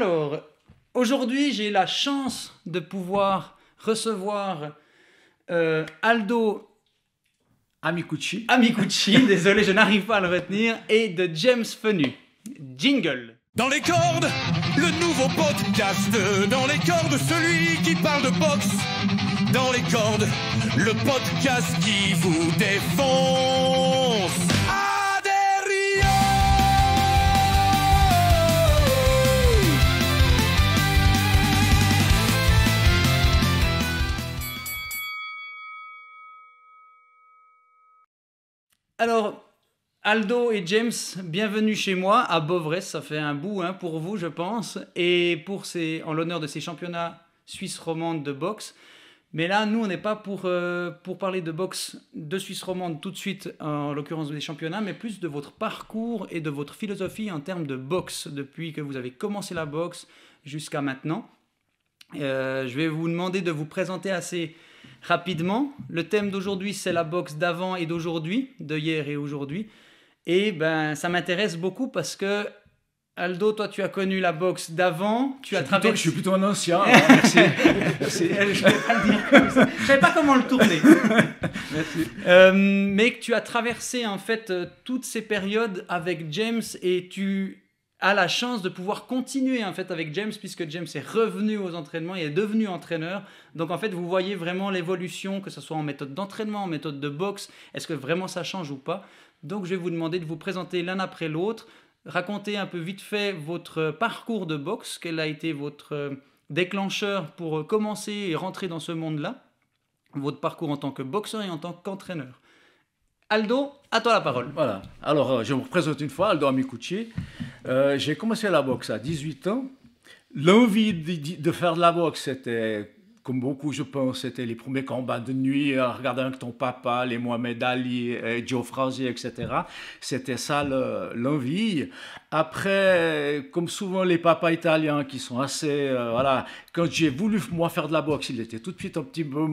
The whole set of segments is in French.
Alors, aujourd'hui, j'ai la chance de pouvoir recevoir Aldo Amicucci. Désolé, je n'arrive pas à le retenir, et de James Fenu. Jingle. Dans les cordes, le nouveau podcast. Dans les cordes, celui qui parle de boxe. Dans les cordes, le podcast qui vous défonce. Adhério. Alors, Aldo et James, bienvenue chez moi à Bovresse. Ça fait un bout pour vous, je pense, et en l'honneur de ces championnats suisses romandes de boxe. Mais là, nous, on n'est pas pour parler de boxe de Suisse romande tout de suite, en l'occurrence des championnats, mais plus de votre parcours et de votre philosophie en termes de boxe, depuis que vous avez commencé la boxe jusqu'à maintenant. Je vais vous demander de vous présenter assez rapidement. Le thème d'aujourd'hui, c'est la boxe d'avant et d'aujourd'hui, de hier et aujourd'hui. Et ça m'intéresse beaucoup parce que, Aldo, toi, tu as connu la boxe d'avant. Je suis plutôt un ancien. Merci. Je ne vais pas le dire comme ça. Je ne savais pas comment le tourner. Merci. Mais que tu as traversé en fait toutes ces périodes avec James et tu as la chance de pouvoir continuer en fait avec James, puisque James est revenu aux entraînements et est devenu entraîneur. Donc en fait, vous voyez vraiment l'évolution, que ce soit en méthode d'entraînement, en méthode de boxe. Est-ce que vraiment ça change ou pas? Donc je vais vous demander de vous présenter l'un après l'autre, raconter un peu vite fait votre parcours de boxe, quel a été votre déclencheur pour commencer et rentrer dans ce monde-là, votre parcours en tant que boxeur et en tant qu'entraîneur. Aldo, à toi la parole. Voilà. Alors, je me représente une fois, Aldo Amicucci. J'ai commencé la boxe à 18 ans. L'envie de faire de la boxe, c'était, comme beaucoup, je pense, c'était les premiers combats de nuit, regarder avec ton papa, les Mohamed Ali, Joe Frazier, etc. C'était ça l'envie. Après, comme souvent les papas italiens qui sont assez... voilà, quand j'ai voulu, moi, faire de la boxe, il était tout de suite un petit peu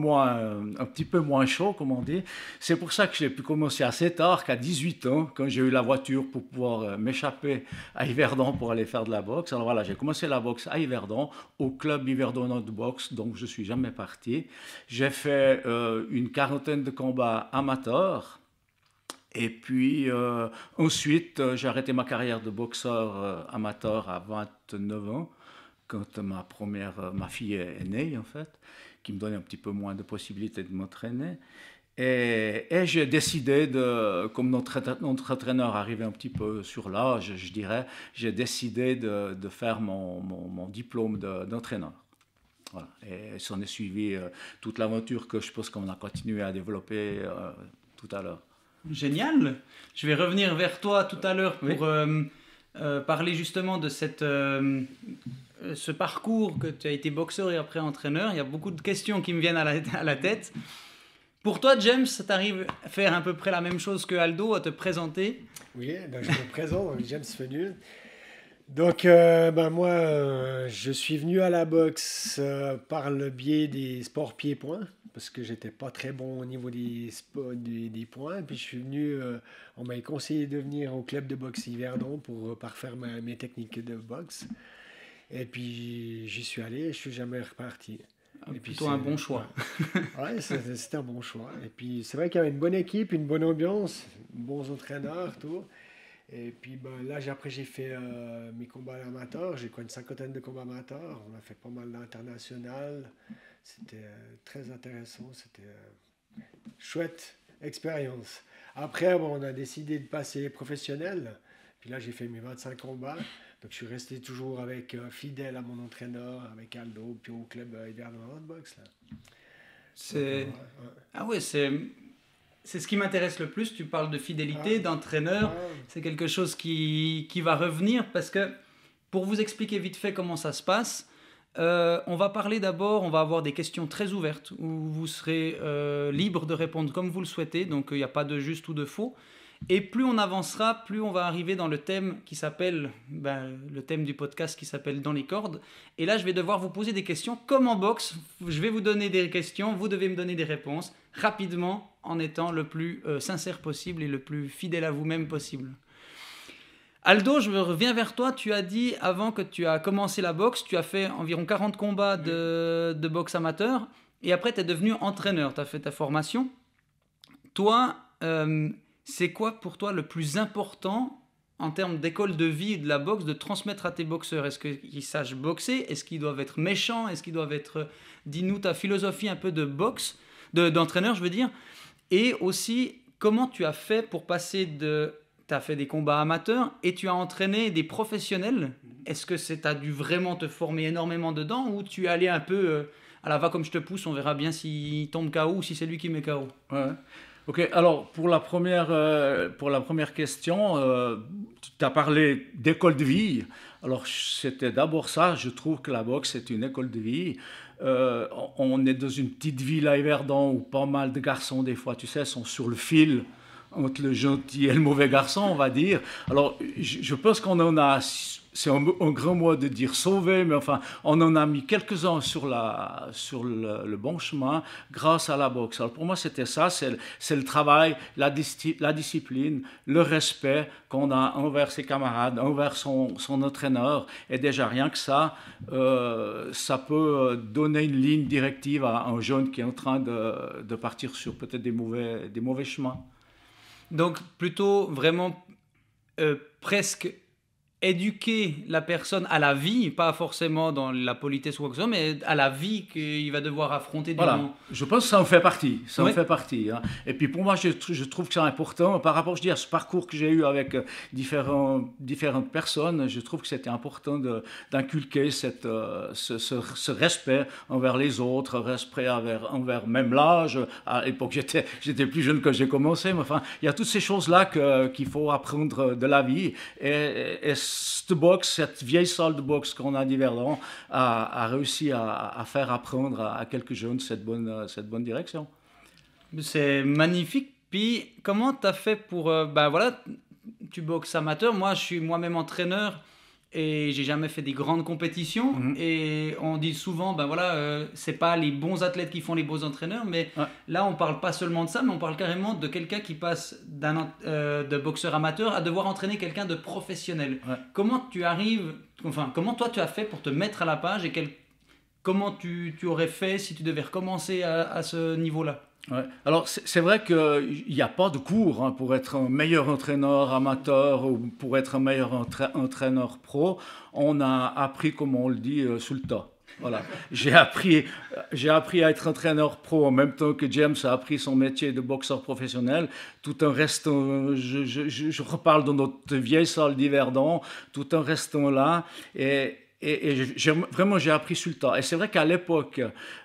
moins chaud, comme on dit. C'est pour ça que j'ai pu commencer assez tard, qu'à 18 ans, quand j'ai eu la voiture pour pouvoir m'échapper à Yverdon pour aller faire de la boxe. Alors voilà, j'ai commencé la boxe à Yverdon, au club Yverdon de boxe, donc je ne suis jamais parti. J'ai fait une quarantaine de combats amateurs. Et puis ensuite, j'ai arrêté ma carrière de boxeur amateur à 29 ans, quand ma fille est née, en fait, qui me donnait un petit peu moins de possibilités de m'entraîner. Et j'ai décidé, comme notre entraîneur arrivait un petit peu sur l'âge, je dirais, j'ai décidé de faire mon diplôme d'entraîneur. Voilà. Et s'en est suivi toute l'aventure que je pense qu'on a continué à développer tout à l'heure. Génial. Je vais revenir vers toi tout à l'heure pour parler justement de ce parcours que tu as été boxeur et après entraîneur. Il y a beaucoup de questions qui me viennent à la tête. Pour toi, James, ça t'arrive à faire à peu près la même chose que Aldo, à te présenter? Oui, je me présente, James Fenu. Donc, moi, je suis venu à la boxe par le biais des sports pieds-points, parce que j'étais pas très bon au niveau des points. Puis je suis venu, on m'a conseillé de venir au club de boxe Yverdon pour parfaire mes techniques de boxe. Et puis j'y suis allé et je suis jamais reparti. Et plutôt un bon choix. Ouais, c'était un bon choix. Et puis c'est vrai qu'il y avait une bonne équipe, une bonne ambiance, bons entraîneurs, tout. Et puis là, après, j'ai fait mes combats amateurs. J'ai une cinquantaine de combats amateurs. On a fait pas mal d'international. C'était très intéressant. C'était chouette expérience. Après, on a décidé de passer professionnel. Puis là, j'ai fait mes 25 combats. Donc, je suis resté toujours fidèle à mon entraîneur, avec Aldo, puis au club Yverdon de boxe. Ah ouais, c'est ce qui m'intéresse le plus. Tu parles de fidélité, d'entraîneur. C'est quelque chose qui va revenir parce que, pour vous expliquer vite fait comment ça se passe, on va parler d'abord, on va avoir des questions très ouvertes où vous serez libre de répondre comme vous le souhaitez. Donc, il n'y a pas de juste ou de faux. Et plus on avancera, plus on va arriver dans le thème qui s'appelle, le thème du podcast qui s'appelle Dans les cordes. Et là, je vais devoir vous poser des questions comme en boxe. Je vais vous donner des questions, vous devez me donner des réponses rapidement en étant le plus sincère possible et le plus fidèle à vous-même possible. Aldo, je reviens vers toi. Tu as dit avant que tu as commencé la boxe, tu as fait environ 40 combats de boxe amateur et après tu es devenu entraîneur, tu as fait ta formation. Toi, c'est quoi pour toi le plus important en termes d'école de vie et de la boxe de transmettre à tes boxeurs? Est-ce qu'ils sachent boxer? Est-ce qu'ils doivent être méchants? Est-ce qu'ils doivent être... Dis-nous ta philosophie un peu de boxe, d'entraîneur je veux dire. Et aussi, comment tu as fait pour passer de... Tu as fait des combats amateurs et tu as entraîné des professionnels. Est-ce que tu as dû vraiment te former énormément dedans ou tu es allé un peu à la va comme je te pousse, on verra bien s'il tombe KO ou si c'est lui qui met KO? Ouais. Ok, alors pour la première question, tu as parlé d'école de vie. Alors c'était d'abord ça, je trouve que la boxe est une école de vie. On est dans une petite ville à Yverdon où pas mal de garçons, des fois, tu sais, sont sur le fil entre le gentil et le mauvais garçon, on va dire. Alors je pense qu'on en a... C'est un grand mot de dire sauver, mais enfin, on en a mis quelques-uns sur le bon chemin grâce à la boxe. Alors pour moi, c'était ça, c'est le travail, la discipline, le respect qu'on a envers ses camarades, envers son entraîneur. Et déjà, rien que ça, ça peut donner une ligne directive à un jeune qui est en train de partir sur peut-être des mauvais chemins. Donc plutôt vraiment presque... éduquer la personne à la vie, pas forcément dans la politesse ou quoi que ce soit, mais à la vie qu'il va devoir affronter. Voilà, je pense que ça en fait partie. Ça en fait partie, hein. Et puis pour moi, je trouve que c'est important, par rapport, je dis, à ce parcours que j'ai eu avec différentes personnes, je trouve que c'était important d'inculquer ce respect envers les autres, respect envers même l'âge. À l'époque, j'étais plus jeune quand j'ai commencé, mais enfin, il y a toutes ces choses-là qu'il faut apprendre de la vie. Et cette vieille salle de boxe qu'on a d'Yverdon a réussi à faire apprendre à quelques jeunes cette bonne direction. C'est magnifique. Puis, comment tu as fait pour... voilà, tu boxes amateur. Moi, je suis moi-même entraîneur et j'ai jamais fait des grandes compétitions. Et on dit souvent, c'est pas les bons athlètes qui font les beaux entraîneurs, mais là, on parle pas seulement de ça, mais on parle carrément de quelqu'un qui passe de boxeur amateur à devoir entraîner quelqu'un de professionnel. Comment tu arrives, comment toi tu as fait pour te mettre à la page et comment tu aurais fait si tu devais recommencer à ce niveau-là? Ouais. Alors c'est vrai qu'il n'y a pas de cours pour être un meilleur entraîneur amateur ou pour être un meilleur entraîneur pro. On a appris, comme on le dit, sur le tas. Voilà. J'ai appris à être entraîneur pro en même temps que James a appris son métier de boxeur professionnel, tout en restant, je reparle de notre vieille salle d'Yverdon, tout en restant là et j'ai appris sur le tas. Et c'est vrai qu'à l'époque,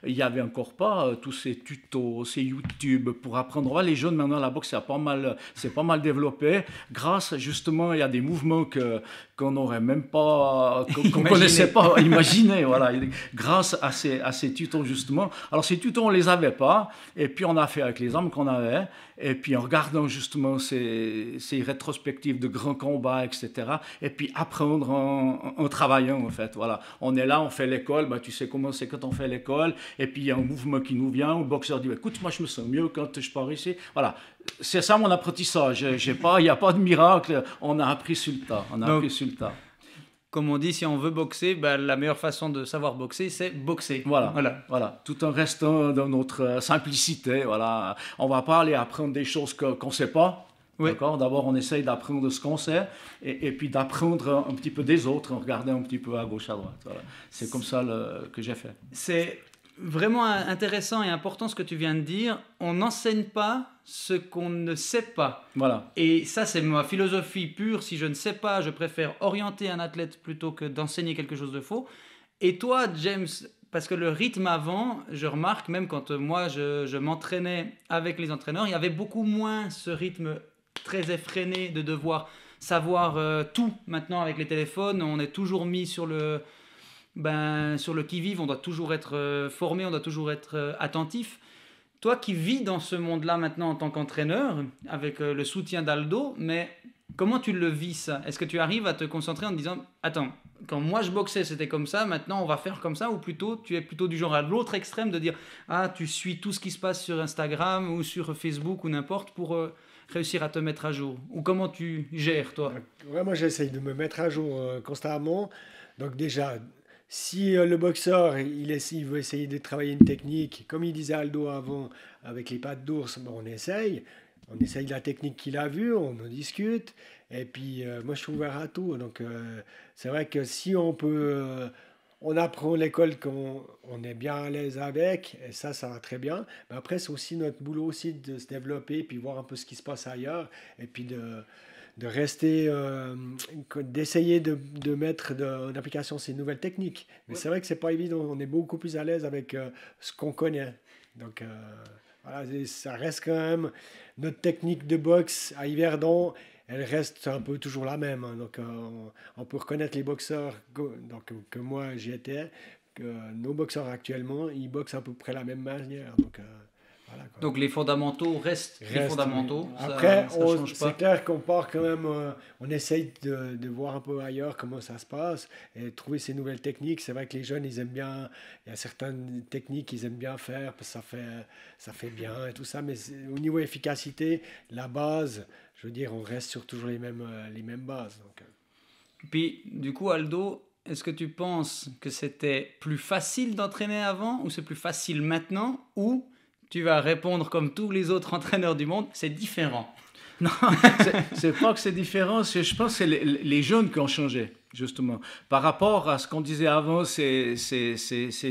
il n'y avait encore pas tous ces tutos, ces YouTube pour apprendre. Les jeunes, maintenant, la boxe, c'est pas mal développé. Grâce, justement, il y a des mouvements qu'on n'aurait même pas, qu'on connaissait pas, imaginer. Voilà. Grâce à ces tutos, justement. Alors, ces tutos, on les avait pas. Et puis, on a fait avec les armes qu'on avait. Et puis, en regardant, justement, ces rétrospectives de grands combats, etc. Et puis, apprendre en travaillant, en fait. Voilà. On est là, on fait l'école, tu sais comment c'est quand on fait l'école, et puis il y a un mouvement qui nous vient, le boxeur dit écoute, moi je me sens mieux quand je pars ici. Voilà, c'est ça mon apprentissage. Il n'y a pas de miracle, on a appris sur le tas. Comme on dit, si on veut boxer, la meilleure façon de savoir boxer, c'est boxer. Voilà. Tout en restant dans notre simplicité. Voilà. On ne va pas aller apprendre des choses qu'on ne sait pas. D'accord. D'abord, on essaye d'apprendre ce qu'on sait et puis d'apprendre un petit peu des autres en regardant un petit peu à gauche, à droite. Voilà. C'est comme ça que j'ai fait. C'est vraiment intéressant et important ce que tu viens de dire. On n'enseigne pas ce qu'on ne sait pas. Voilà. Et ça, c'est ma philosophie pure. Si je ne sais pas, je préfère orienter un athlète plutôt que d'enseigner quelque chose de faux. Et toi, James... Parce que le rythme avant, je remarque, même quand moi je m'entraînais avec les entraîneurs, il y avait beaucoup moins ce rythme très effréné de devoir savoir tout. Maintenant avec les téléphones, on est toujours mis sur le qui-vive, on doit toujours être formé, on doit toujours être attentif. Toi qui vis dans ce monde-là maintenant en tant qu'entraîneur, avec le soutien d'Aldo, mais comment tu le vis ça? Est-ce que tu arrives à te concentrer en te disant « Attends, quand moi je boxais c'était comme ça, maintenant on va faire comme ça » ou plutôt tu es plutôt du genre à l'autre extrême de dire « Ah, tu suis tout ce qui se passe sur Instagram ou sur Facebook ou n'importe pour réussir à te mettre à jour? Ou comment tu gères, toi? Ouais, moi, j'essaye de me mettre à jour constamment. Donc déjà, si le boxeur, il veut essayer de travailler une technique, comme il disait Aldo avant, avec les pattes d'ours, ben, on essaye. On essaye la technique qu'il a vue, on en discute. Et puis, moi, je suis ouvert à tout. Donc, c'est vrai que si on peut... on apprend l'école qu'on est bien à l'aise avec, et ça va très bien. Mais après, c'est aussi notre boulot aussi de se développer, puis voir un peu ce qui se passe ailleurs, et puis de rester, d'essayer de mettre en application ces nouvelles techniques. Mais c'est vrai que c'est pas évident, on est beaucoup plus à l'aise avec ce qu'on connaît. Donc voilà, ça reste quand même notre technique de boxe à Yverdon, elle reste un peu toujours la même. Hein. Donc on peut reconnaître les boxeurs que moi j'étais, que nos boxeurs actuellement, ils boxent à peu près la même manière. Donc voilà, quoi. Donc les fondamentaux restent les fondamentaux. Oui. Après, ça change pas. c'est clair qu'on part quand même, on essaye de voir un peu ailleurs comment ça se passe et trouver ces nouvelles techniques. C'est vrai que les jeunes, ils aiment bien, il y a certaines techniques qu'ils aiment bien faire parce que ça fait bien et tout ça. Mais au niveau efficacité, la base, je veux dire, on reste sur toujours les mêmes bases. Donc. Puis du coup, Aldo, est-ce que tu penses que c'était plus facile d'entraîner avant ou c'est plus facile maintenant ou tu vas répondre comme tous les autres entraîneurs du monde, c'est différent? Non, c'est pas que c'est différent, je pense que c'est les jeunes qui ont changé, justement. Par rapport à ce qu'on disait avant, ces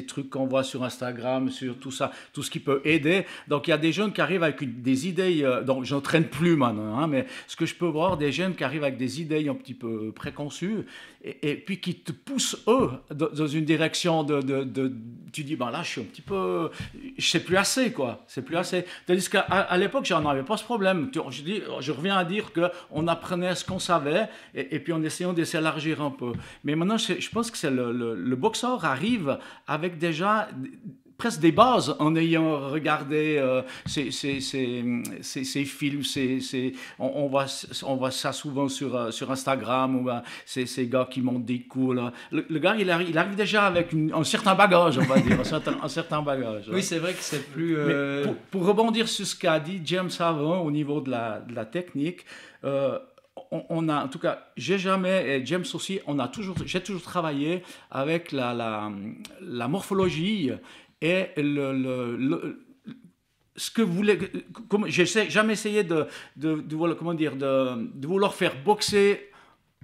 trucs qu'on voit sur Instagram, sur tout ça, tout ce qui peut aider. Donc, il y a des jeunes qui arrivent avec des idées, donc j'entraîne plus maintenant, hein, mais ce que je peux voir, des jeunes qui arrivent avec des idées un petit peu préconçues, et puis qui te poussent, eux, dans une direction tu dis, ben là, je suis un petit peu, je sais plus assez, quoi, c'est plus assez. Tandis qu'à l'époque, j'en avais pas ce problème. Je reviens à dire qu'on apprenait ce qu'on savait, et puis en essayant de s'élargir un peu. Mais maintenant, je pense que c'est le boxeur arrive avec déjà presque des bases en ayant regardé ces films, on voit ça souvent sur Instagram, ou ces gars qui montent des coups. Là. Le gars, il arrive déjà avec un certain bagage, on va dire, un certain bagage. Oui, c'est vrai que c'est plus... Pour rebondir sur ce qu'a dit James avant au niveau de la technique, on a, en tout cas, j'ai jamais, et James aussi, j'ai toujours travaillé avec la morphologie et ce que vous voulez, j'ai jamais essayé de vouloir faire boxer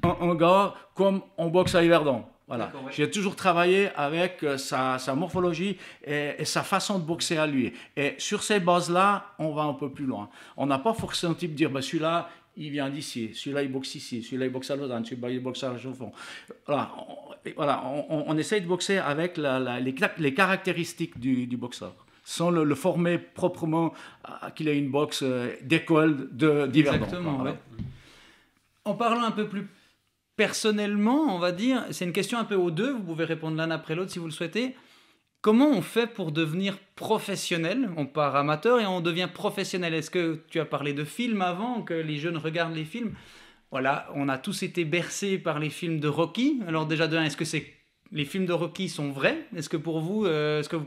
un gars comme on boxe à Yverdon. Voilà. Ouais. J'ai toujours travaillé avec sa morphologie et sa façon de boxer à lui. Et sur ces bases-là, on va un peu plus loin. On n'a pas forcément un type de dire, ben, celui-là, il vient d'ici, celui-là, il boxe ici, celui-là, il boxe à Lausanne, celui-là, il boxe à la Chaux-de-Fonds. Voilà, on essaye de boxer avec les caractéristiques du boxeur, sans le former proprement qu'il ait une boxe d'école d'Yverdon. Exactement, voilà. Ouais. En parlant un peu plus personnellement, on va dire, c'est une question un peu aux deux, vous pouvez répondre l'un après l'autre si vous le souhaitez. Comment on fait pour devenir professionnel? On part amateur et on devient professionnel. Est-ce que tu as parlé de films avant, que les jeunes regardent les films? Voilà, on a tous été bercés par les films de Rocky. Alors déjà de un, est-ce que les films de Rocky sont vrais? Est-ce que pour vous,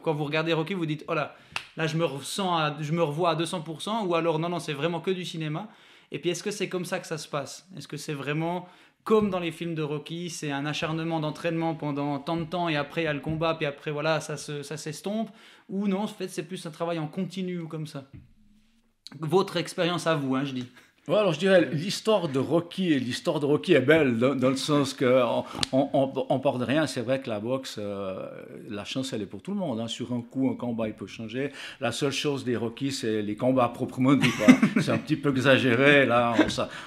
quand vous regardez Rocky, vous dites « Oh là je me revois à 200% » ou alors « Non, c'est vraiment que du cinéma ». Et puis est-ce que c'est comme ça que ça se passe? Est-ce que c'est vraiment... Comme dans les films de Rocky, c'est un acharnement d'entraînement pendant tant de temps et après il y a le combat, puis après voilà, ça s'estompe. Ou non, en fait, c'est plus un travail en continu ou comme ça. Votre expérience à vous, hein, je dis. Ouais, alors je dirais l'histoire de Rocky est belle dans le sens qu'on on part de rien. C'est vrai que la boxe, la chance elle est pour tout le monde. Hein. Sur un coup, un combat il peut changer. La seule chose des Rocky, c'est les combats proprement dit. C'est un petit peu exagéré. Là,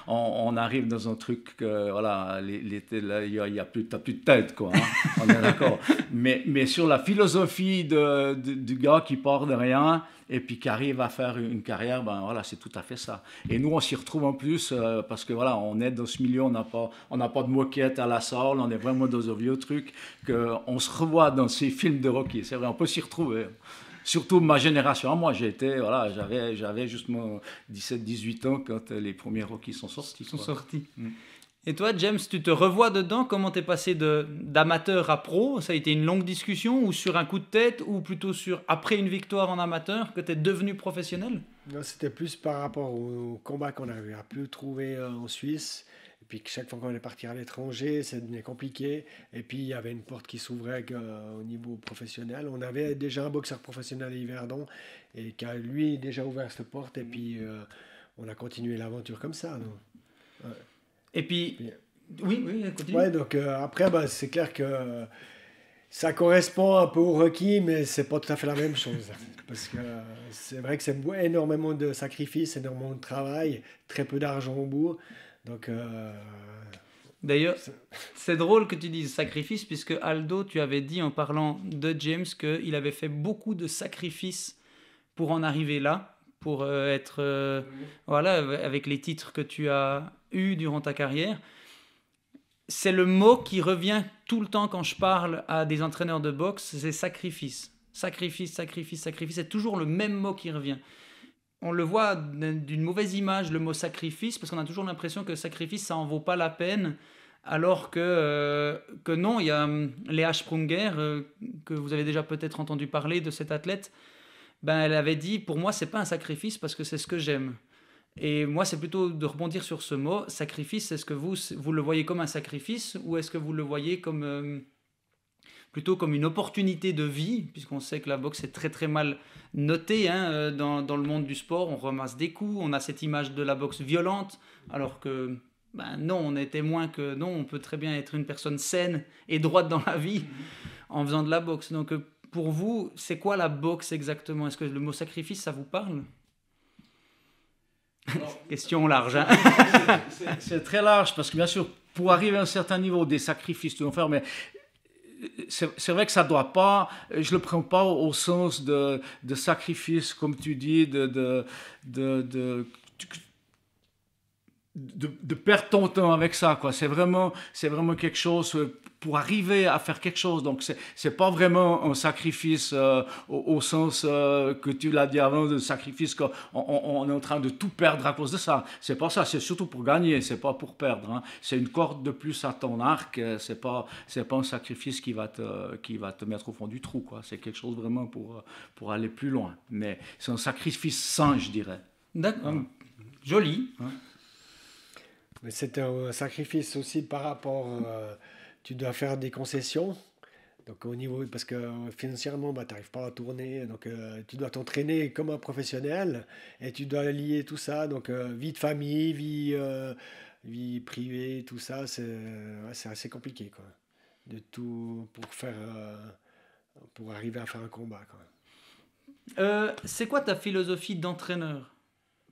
on arrive dans un truc que voilà, il y a plus, t'as plus de tête quoi. Hein. On est d'accord. Mais sur la philosophie du gars qui part de rien et puis qui arrive à faire une carrière, ben voilà, c'est tout à fait ça. Et nous, on s'y retrouve en plus parce que voilà, on est dans ce milieu, on n'a pas de moquette à la salle, on est vraiment dans un vieux truc qu'on se revoit dans ces films de Rocky. C'est vrai, on peut s'y retrouver. Surtout ma génération. Moi, j'avais justement 17-18 ans quand les premiers Rocky sont sortis. Et toi, James, tu te revois dedans? Comment t'es passé d'amateur à pro? Ça a été une longue discussion ou sur un coup de tête ou plutôt après une victoire en amateur que tu es devenu professionnel? Non, c'était plus par rapport au combat qu'on n'arrivait à plus trouver en Suisse. Et puis que chaque fois qu'on est parti à l'étranger, ça devenait compliqué. Et puis il y avait une porte qui s'ouvrait au niveau professionnel. On avait déjà un boxeur professionnel à Yverdon et qui a lui déjà ouvert cette porte. Et puis on a continué l'aventure comme ça. Donc. Ouais. Et puis, oui, continue. Ouais, donc après, c'est clair que ça correspond un peu au requis, mais c'est pas tout à fait la même chose. Parce que c'est vrai que c'est énormément de sacrifices, énormément de travail, très peu d'argent au bout. Donc, d'ailleurs, c'est drôle que tu dises sacrifice, puisque Aldo, tu avais dit en parlant de James qu'il avait fait beaucoup de sacrifices pour en arriver là. Pour être voilà, avec les titres que tu as eus durant ta carrière. C'est le mot qui revient tout le temps quand je parle à des entraîneurs de boxe, c'est sacrifice. Sacrifice, sacrifice, sacrifice, c'est toujours le même mot qui revient. On le voit d'une mauvaise image, le mot sacrifice, parce qu'on a toujours l'impression que sacrifice, ça en vaut pas la peine, alors que non, il y a Léa Sprunger, que vous avez déjà peut-être entendu parler de cet athlète. Elle avait dit, pour moi, c'est pas un sacrifice parce que c'est ce que j'aime. Et moi, c'est plutôt de rebondir sur ce mot. Sacrifice, est-ce que vous le voyez comme un sacrifice ou est-ce que vous le voyez plutôt comme une opportunité de vie, puisqu'on sait que la boxe est très très mal notée dans le monde du sport. On ramasse des coups, on a cette image de la boxe violente, alors que non, on est témoin que non, on peut très bien être une personne saine et droite dans la vie en faisant de la boxe. Donc, pour vous, c'est quoi la boxe exactement? Est-ce que le mot sacrifice, ça vous parle? Question large. Hein? C'est très large parce que bien sûr, pour arriver à un certain niveau, des sacrifices, tu dois faire, mais c'est vrai que ça ne doit pas, je ne le prends pas au sens de sacrifice, comme tu dis, de perdre ton temps avec ça, quoi. C'est vraiment quelque chose pour arriver à faire quelque chose. Donc c'est pas vraiment un sacrifice au sens que tu l'as dit avant, de sacrifice qu'on est en train de tout perdre à cause de ça. C'est pas ça. C'est surtout pour gagner. C'est pas pour perdre. Hein. C'est une corde de plus à ton arc. C'est pas un sacrifice qui va te mettre au fond du trou, quoi. C'est quelque chose vraiment pour aller plus loin. Mais c'est un sacrifice sain, je dirais. D'accord. Joli. Hein? Mais c'est un sacrifice aussi par rapport, tu dois faire des concessions, donc au niveau, parce que financièrement, tu n'arrives pas à tourner, donc tu dois t'entraîner comme un professionnel et tu dois lier tout ça, donc vie de famille, vie privée, tout ça, c'est assez compliqué, quoi, de tout pour arriver à faire un combat, quoi. C'est quoi ta philosophie d'entraîneur?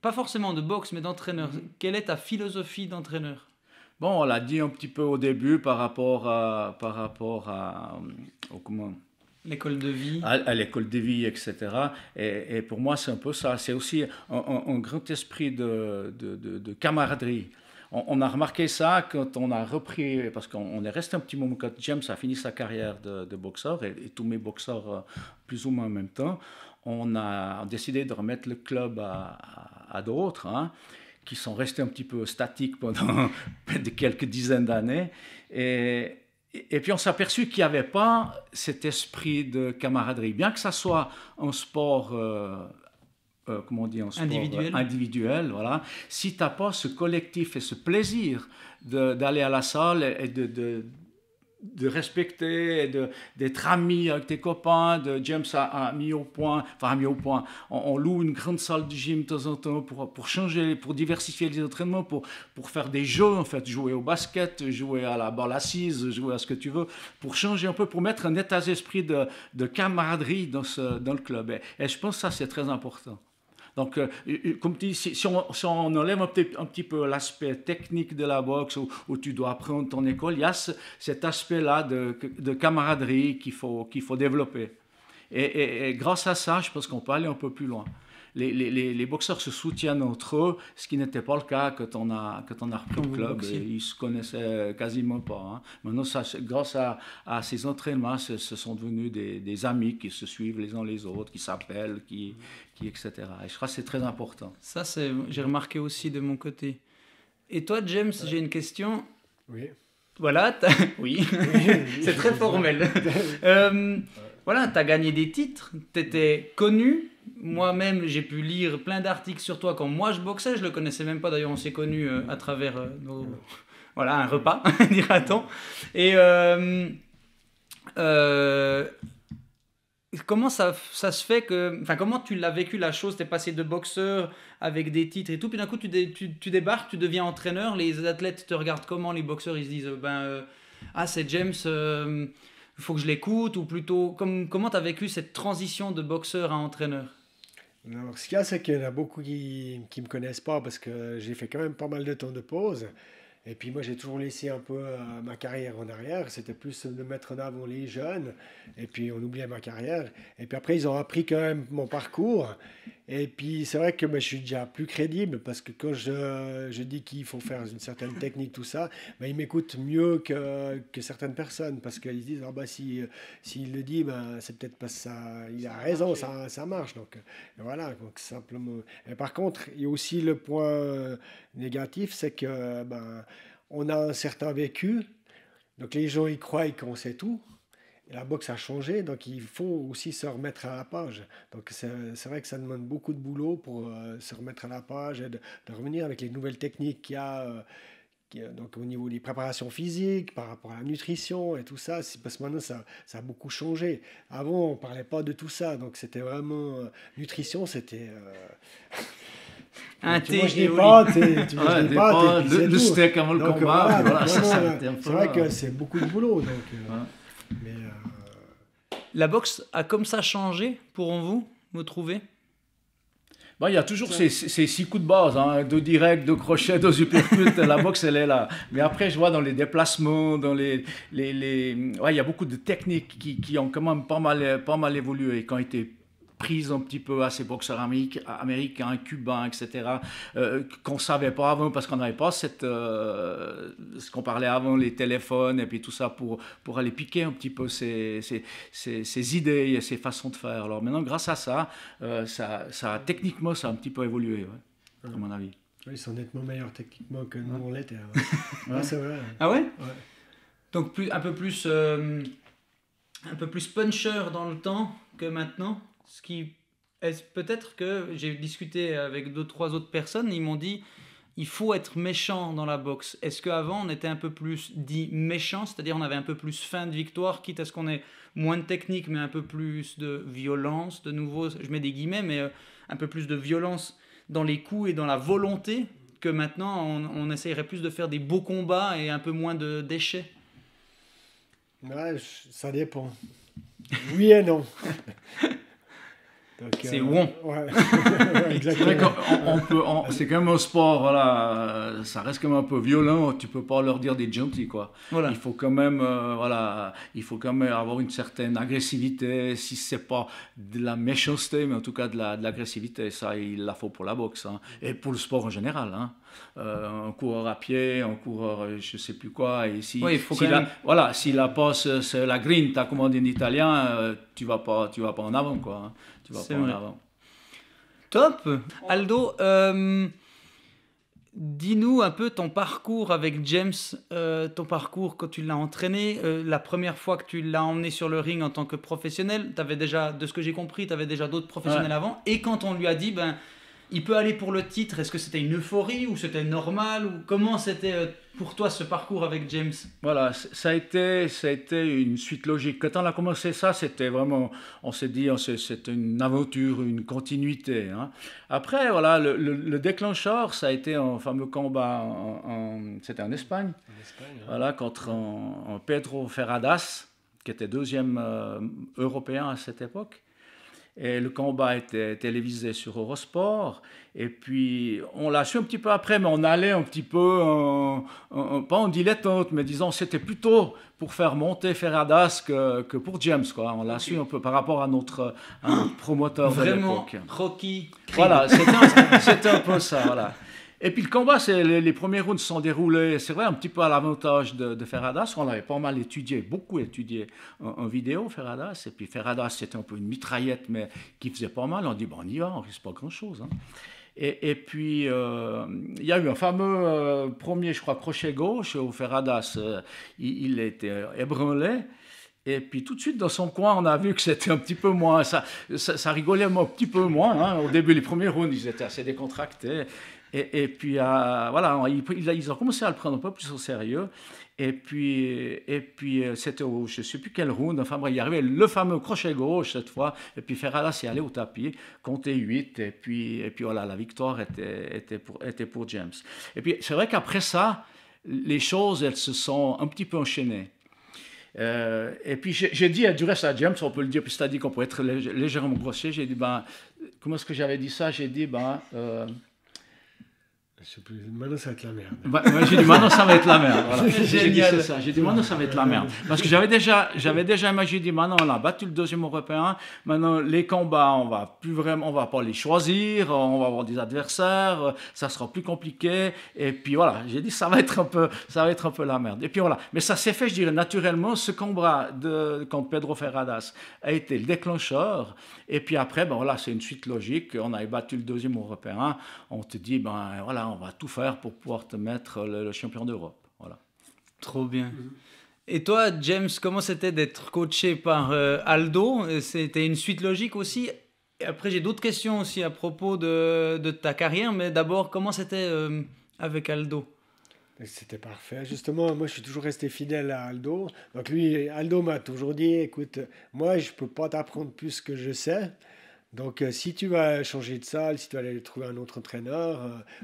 Pas forcément de boxe, mais d'entraîneur. Quelle est ta philosophie d'entraîneur? Bon, on l'a dit un petit peu au début par rapport à comment l'école de vie. À l'école de vie, etc. Et pour moi, c'est un peu ça. C'est aussi un grand esprit de camaraderie. On a remarqué ça quand on a repris, parce qu'on est resté un petit moment quand James a fini sa carrière de boxeur, et tous mes boxeurs plus ou moins en même temps. On a décidé de remettre le club à d'autres, hein, qui sont restés un petit peu statiques pendant quelques dizaines d'années. Et puis on s'est aperçu qu'il n'y avait pas cet esprit de camaraderie. Bien que ça soit un sport, comment on dit, un sport individuel, voilà. Si tu n'as pas ce collectif et ce plaisir d'aller à la salle et de respecter, d'être ami avec tes copains. James a mis au point, on loue une grande salle de gym de temps en temps pour changer, pour diversifier les entraînements, pour faire des jeux, en fait, jouer au basket, jouer à la balle assise, jouer à ce que tu veux, pour changer un peu, pour mettre un état d'esprit de camaraderie dans le club. Et je pense que ça, c'est très important. Donc, comme tu dis, si on enlève un petit peu l'aspect technique de la boxe où tu dois apprendre ton école, il y a cet aspect-là de camaraderie qu'il faut développer. Et grâce à ça, je pense qu'on peut aller un peu plus loin. Les boxeurs se soutiennent entre eux, ce qui n'était pas le cas quand on a repris le club. Ils ne se connaissaient quasiment pas. Hein. Maintenant, grâce à ces entraînements, ce sont devenus des amis qui se suivent les uns les autres, qui s'appellent, etc. Et je crois que c'est très important. Ça, j'ai remarqué aussi de mon côté. Et toi, James, j'ai une question. Oui. Voilà, oui, c'est très formel. Voilà, tu as gagné des titres, tu étais connu. Moi-même, j'ai pu lire plein d'articles sur toi quand moi je boxais. Je le connaissais même pas, d'ailleurs, on s'est connus à travers voilà, un repas, dira-t-on. Et comment ça se fait que... Enfin, comment tu l'as vécu la chose? T'es passé de boxeur avec des titres et tout, puis d'un coup tu débarques, tu deviens entraîneur, les athlètes te regardent comment, les boxeurs ils se disent ah c'est James, il faut que je l'écoute, ou plutôt comment tu as vécu cette transition de boxeur à entraîneur? Alors, ce qu'il y a, c'est qu'il y en a beaucoup qui ne me connaissent pas parce que j'ai fait quand même pas mal de temps de pause. Et puis moi, j'ai toujours laissé un peu ma carrière en arrière. C'était plus de mettre en avant les jeunes. Et puis on oubliait ma carrière. Et puis après, ils ont appris quand même mon parcours. Et puis c'est vrai que je suis déjà plus crédible parce que quand je dis qu'il faut faire une certaine technique, tout ça, ils m'écoutent mieux que certaines personnes. Parce qu'ils se disent, ah bah s'il le dit, c'est peut-être parce que ça, il a raison, ça marche. Donc voilà, donc simplement. Et par contre, il y a aussi le point négatif, c'est que on a un certain vécu, donc les gens y croient qu'on sait tout. Et la boxe a changé, donc il faut aussi se remettre à la page. Donc c'est vrai que ça demande beaucoup de boulot pour se remettre à la page et de revenir avec les nouvelles techniques qu'il y a, donc au niveau des préparations physiques, par rapport à la nutrition et tout ça. Parce que maintenant ça a beaucoup changé. Avant on parlait pas de tout ça, donc c'était vraiment nutrition, c'était un thé manges et des pâtes, tu manges Ouais, des pâtes, et puis c'est le tout. steak avant le Donc, combat. voilà, Voilà, c'est vrai que c'est beaucoup de boulot. Donc, mais, La boxe a comme ça changé pour vous trouvez? Il y a toujours ces 6 coups de base, hein, deux directs, deux crochets, deux uppercuts, la boxe elle est là. Mais après je vois dans les déplacements, dans ouais, il y a beaucoup de techniques qui ont quand même pas mal évolué et qui ont été prises un petit peu à ces boxeurs américains, cubains, etc., qu'on ne savait pas avant parce qu'on n'avait pas ce qu'on parlait avant, les téléphones et puis tout ça pour aller piquer un petit peu ces idées et ces façons de faire. Alors maintenant, grâce à ça, techniquement, ça a un petit peu évolué, ouais, à mon avis. Oui, ils sont nettement meilleurs techniquement que nous on l'était. Ouais, c'est vrai. Ah ouais? Ouais. Donc un peu plus puncher dans le temps que maintenant. Ce qui est peut-être que j'ai discuté avec 2-3 autres personnes, ils m'ont dit il faut être méchant dans la boxe. Est-ce qu'avant on était un peu plus dit méchant, c'est-à-dire on avait un peu plus faim de victoire, quitte à ce qu'on ait moins de technique mais un peu plus de violence, de nouveau, je mets des guillemets, mais un peu plus de violence dans les coups et dans la volonté, que maintenant on essayerait plus de faire des beaux combats et un peu moins de déchets? Ouais, ça dépend. Oui et non. C'est bon. Ouais. Exactement. C'est quand même un sport, voilà, ça reste quand même un peu violent, tu peux pas leur dire des gentils, quoi. Voilà. Il faut quand même, avoir une certaine agressivité, si c'est pas de la méchanceté, mais en tout cas de l'agressivité, ça il la faut pour la boxe, hein. Et pour le sport en général, hein. Un coureur à pied, un coureur je sais plus quoi, et s'il a pas la grinta, comme on dit en italien, tu vas pas en avant, quoi, hein. C'est vrai. Top. Aldo, dis-nous un peu ton parcours avec James, ton parcours quand tu l'as entraîné, la première fois que tu l'as emmené sur le ring en tant que professionnel. T'avais déjà, de ce que j'ai compris, tu avais déjà d'autres professionnels avant. Et quand on lui a dit, il peut aller pour le titre, est-ce que c'était une euphorie ou c'était normal, ou comment c'était pour toi ce parcours avec James? Voilà, ça a été une suite logique. Quand on a commencé ça, c'était vraiment, on s'est dit, c'était une aventure, une continuité, hein. Après, voilà, le déclencheur, ça a été un fameux combat, c'était en Espagne, voilà, contre un Pedro Ferradas, qui était deuxième européen à cette époque. Et le combat était télévisé sur Eurosport. Et puis, on l'a su un petit peu après, mais on allait un petit peu, pas en dilettante, mais disons, c'était plutôt pour faire monter Ferradas que pour James, quoi. On l'a su un peu par rapport à notre promoteur de l'époque. Vraiment, Rocky. Voilà, c'était un peu ça, voilà. Et puis le combat, les premiers rounds se sont déroulés, c'est vrai, un petit peu à l'avantage de Ferradas. On l'avait pas mal étudié, beaucoup étudié en vidéo, Ferradas. Et puis Ferradas, c'était un peu une mitraillette, mais qui faisait pas mal. On dit, on y va, on risque pas grand-chose, hein. Et puis, il y a eu un fameux premier, je crois, crochet gauche où Ferradas, il était ébranlé. Et puis tout de suite dans son coin, on a vu que c'était un petit peu moins, ça rigolait un petit peu moins. Hein. Au début, les premiers rounds, ils étaient assez décontractés. Et puis voilà, ils ont commencé à le prendre un peu plus au sérieux. Et puis c'était je ne sais plus quel round, enfin bref, il y arrivait le fameux crochet gauche cette fois. Et puis Ferradas s'est allé au tapis, comptait 8. Et puis voilà, la victoire était pour James. Et puis c'est vrai qu'après ça, les choses, elles se sont un petit peu enchaînées. Et puis j'ai dit du reste à James, on peut le dire, puis c'est-à-dire qu'on peut être légèrement grossier. J'ai dit, comment est-ce que j'avais dit ça? J'ai dit, je sais plus, maintenant ça va être la merde. J'ai dit, maintenant ça va être la merde. Voilà. J'ai dit ça. J'ai dit, maintenant ça va être la merde. Parce que j'avais déjà imaginé, dit, maintenant on a battu le deuxième européen, maintenant les combats, on va pas les choisir, on va avoir des adversaires, ça sera plus compliqué. Et puis voilà, j'ai dit, ça va être un peu la merde. Et puis voilà. Mais ça s'est fait, je dirais, naturellement. Ce combat contre Pedro Ferradas a été le déclencheur. Et puis après, voilà, c'est une suite logique. On avait battu le deuxième européen. On te dit, voilà, on va tout faire pour pouvoir te mettre le champion d'Europe. Voilà. Trop bien. Et toi, James, comment c'était d'être coaché par Aldo? C'était une suite logique aussi? Et après, j'ai d'autres questions aussi à propos de ta carrière, mais d'abord, comment c'était avec Aldo? C'était parfait. Justement, moi, je suis toujours resté fidèle à Aldo. Donc lui, Aldo m'a toujours dit, écoute, moi, je ne peux pas t'apprendre plus que je sais. Donc, si tu vas changer de salle, si tu vas aller trouver un autre entraîneur,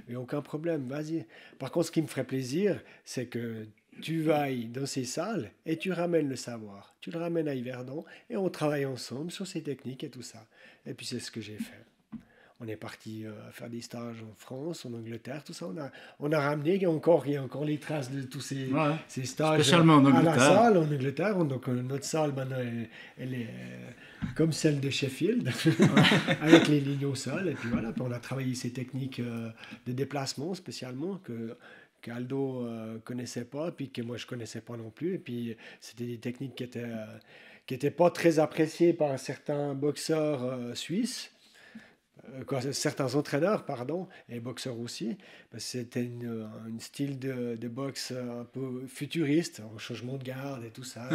il n'y a aucun problème, vas-y. Par contre, ce qui me ferait plaisir, c'est que tu ailles dans ces salles et tu ramènes le savoir. Tu le ramènes à Yverdon et on travaille ensemble sur ces techniques et tout ça. Et puis, c'est ce que j'ai fait. On est parti faire des stages en France, en Angleterre, tout ça. On a ramené, il y a encore les traces de tous ces stages spécialement en Angleterre. À la salle en Angleterre. Donc, notre salle, maintenant, elle est comme celle de Sheffield, avec les lignes au sol. Et puis voilà, puis on a travaillé ces techniques de déplacement spécialement qu'Aldo connaissait pas, puis que moi je connaissais pas non plus. Et puis c'était des techniques qui étaient pas très appréciées par certains boxeurs suisses. Certains entraîneurs, et boxeurs aussi, parce que c'était un style de boxe un peu futuriste, en changement de garde et tout ça.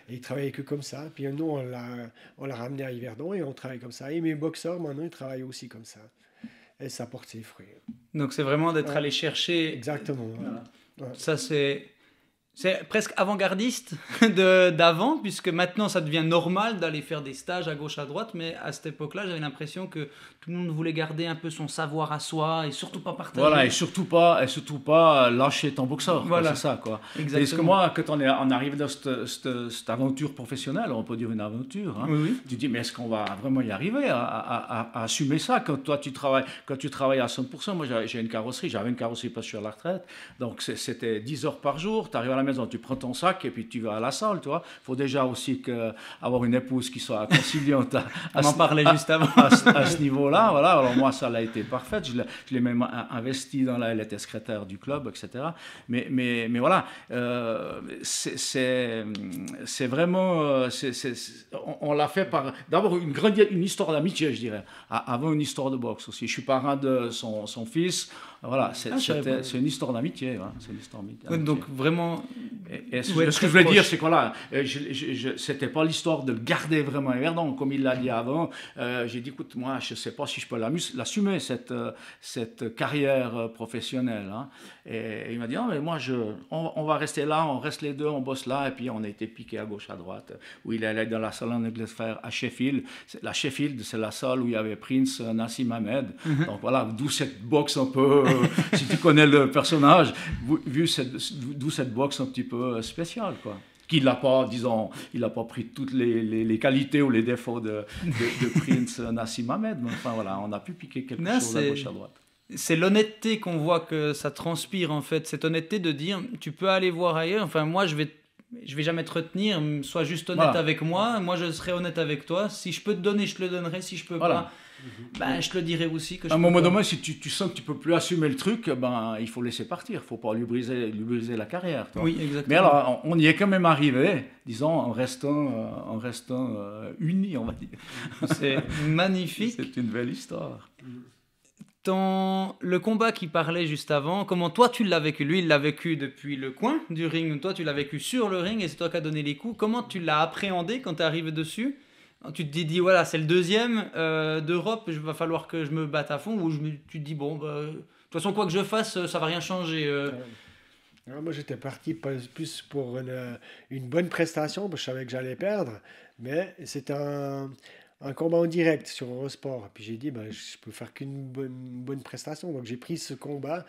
Et ils travaillaient que comme ça. Puis nous, on l'a ramené à Yverdon et on travaille comme ça. Et mes boxeurs, maintenant, ils travaillent aussi comme ça. Et ça porte ses fruits. Donc c'est vraiment d'être allé chercher... Exactement. Voilà. Ouais. Ça, c'est presque avant-gardiste d'avant, puisque maintenant ça devient normal d'aller faire des stages à gauche à droite, mais à cette époque-là, j'avais l'impression que tout le monde voulait garder un peu son savoir à soi et surtout pas partager. Voilà, et surtout pas lâcher ton boxeur. Voilà, c'est ça, quoi. Exactement. Parce que moi, quand on arrive dans cette aventure professionnelle, on peut dire une aventure, hein, oui. Tu te dis, mais est-ce qu'on va vraiment y arriver à assumer ça quand toi tu travailles à 100%? Moi, j'avais une carrosserie parce que je suis à la retraite, donc c'était 10 heures par jour, tu arrives à la maison, tu prends ton sac et puis tu vas à la salle, tu vois. Il faut déjà aussi avoir une épouse qui soit conciliante on en parlait juste avant. à ce niveau-là, voilà. Alors moi, ça a été parfaite, je l'ai même investi elle était secrétaire du club, etc. Mais voilà, c'est vraiment, on l'a fait par, d'abord une histoire d'amitié, je dirais, avant une histoire de boxe aussi. Je suis parrain de son fils. Voilà, c'est une histoire d'amitié. Hein, c'est une histoire d'amitié. Donc vraiment... ce que je voulais dire, c'est que voilà, c'était pas l'histoire de le garder vraiment à Yverdon, comme il l'a dit avant. J'ai dit, écoute, moi, je sais pas si je peux l'assumer, cette carrière professionnelle. Hein. Et il m'a dit, non, mais moi, on va rester là, on reste les deux, on bosse là. Et puis, on a été piqué à gauche, à droite, où il allait dans la salle en Angleterre à Sheffield. La Sheffield, c'est la salle où il y avait Prince Nassim Ahmed. Donc voilà, d'où cette boxe un peu... si tu connais le personnage, d'où cette boxe un petit peu spéciale, quoi. Qu'il n'a pas, disons, il n'a pas pris toutes les qualités ou les défauts de Prince Nassim Ahmed. Mais enfin voilà, on a pu piquer quelque chose à gauche à droite. C'est l'honnêteté qu'on voit que ça transpire en fait, cette honnêteté de dire tu peux aller voir ailleurs. Enfin moi je vais jamais te retenir, sois juste honnête avec moi je serai honnête avec toi. Si je peux te donner, je te le donnerai. Si je peux pas, je te le dirai aussi que à un moment donné, si tu sens que tu peux plus assumer le truc, il faut laisser partir. Il faut pas lui briser la carrière. Toi. Oui, exactement. Mais alors, on y est quand même arrivé, disons, en restant unis, on va dire. C'est magnifique. C'est une belle histoire. Le combat qui parlait juste avant, comment toi tu l'as vécu? Lui, il l'a vécu depuis le coin du ring, toi tu l'as vécu sur le ring et c'est toi qui as donné les coups. Comment tu l'as appréhendé quand tu es arrivé dessus? Tu te dis, voilà, c'est le deuxième d'Europe, il va falloir que je me batte à fond, ou tu te dis, bon, bah, de toute façon, quoi que je fasse, ça va rien changer. Alors, moi, j'étais parti plus pour une bonne prestation, parce que je savais que j'allais perdre, mais c'était un combat en direct sur Eurosport. Puis j'ai dit, ben, je peux faire qu'une bonne prestation. Donc j'ai pris ce combat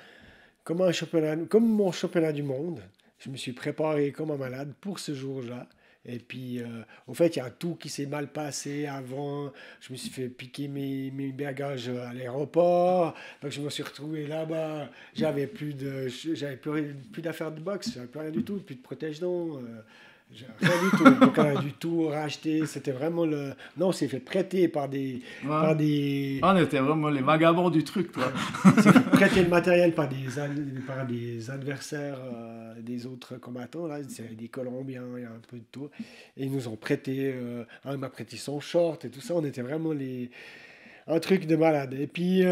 comme mon championnat du monde. Je me suis préparé comme un malade pour ce jour-là. Et puis, au fait, il y a tout qui s'est mal passé avant. Je me suis fait piquer mes bagages à l'aéroport. Donc, je me suis retrouvé là-bas. J'avais plus d'affaires de boxe. J'avais plus rien du tout. Plus de protège-dents. Rien du tout. Donc, on a dû tout racheter. C'était vraiment le... Non, on s'est fait prêter par des... On était vraiment les vagabonds du truc, toi. On s'est fait prêter le matériel par des adversaires des autres combattants. Là. C'est des Colombiens, il y a un peu de tout. Et ils nous ont prêté... il m'a prêté son short et tout ça. On était vraiment un truc de malade. Et puis,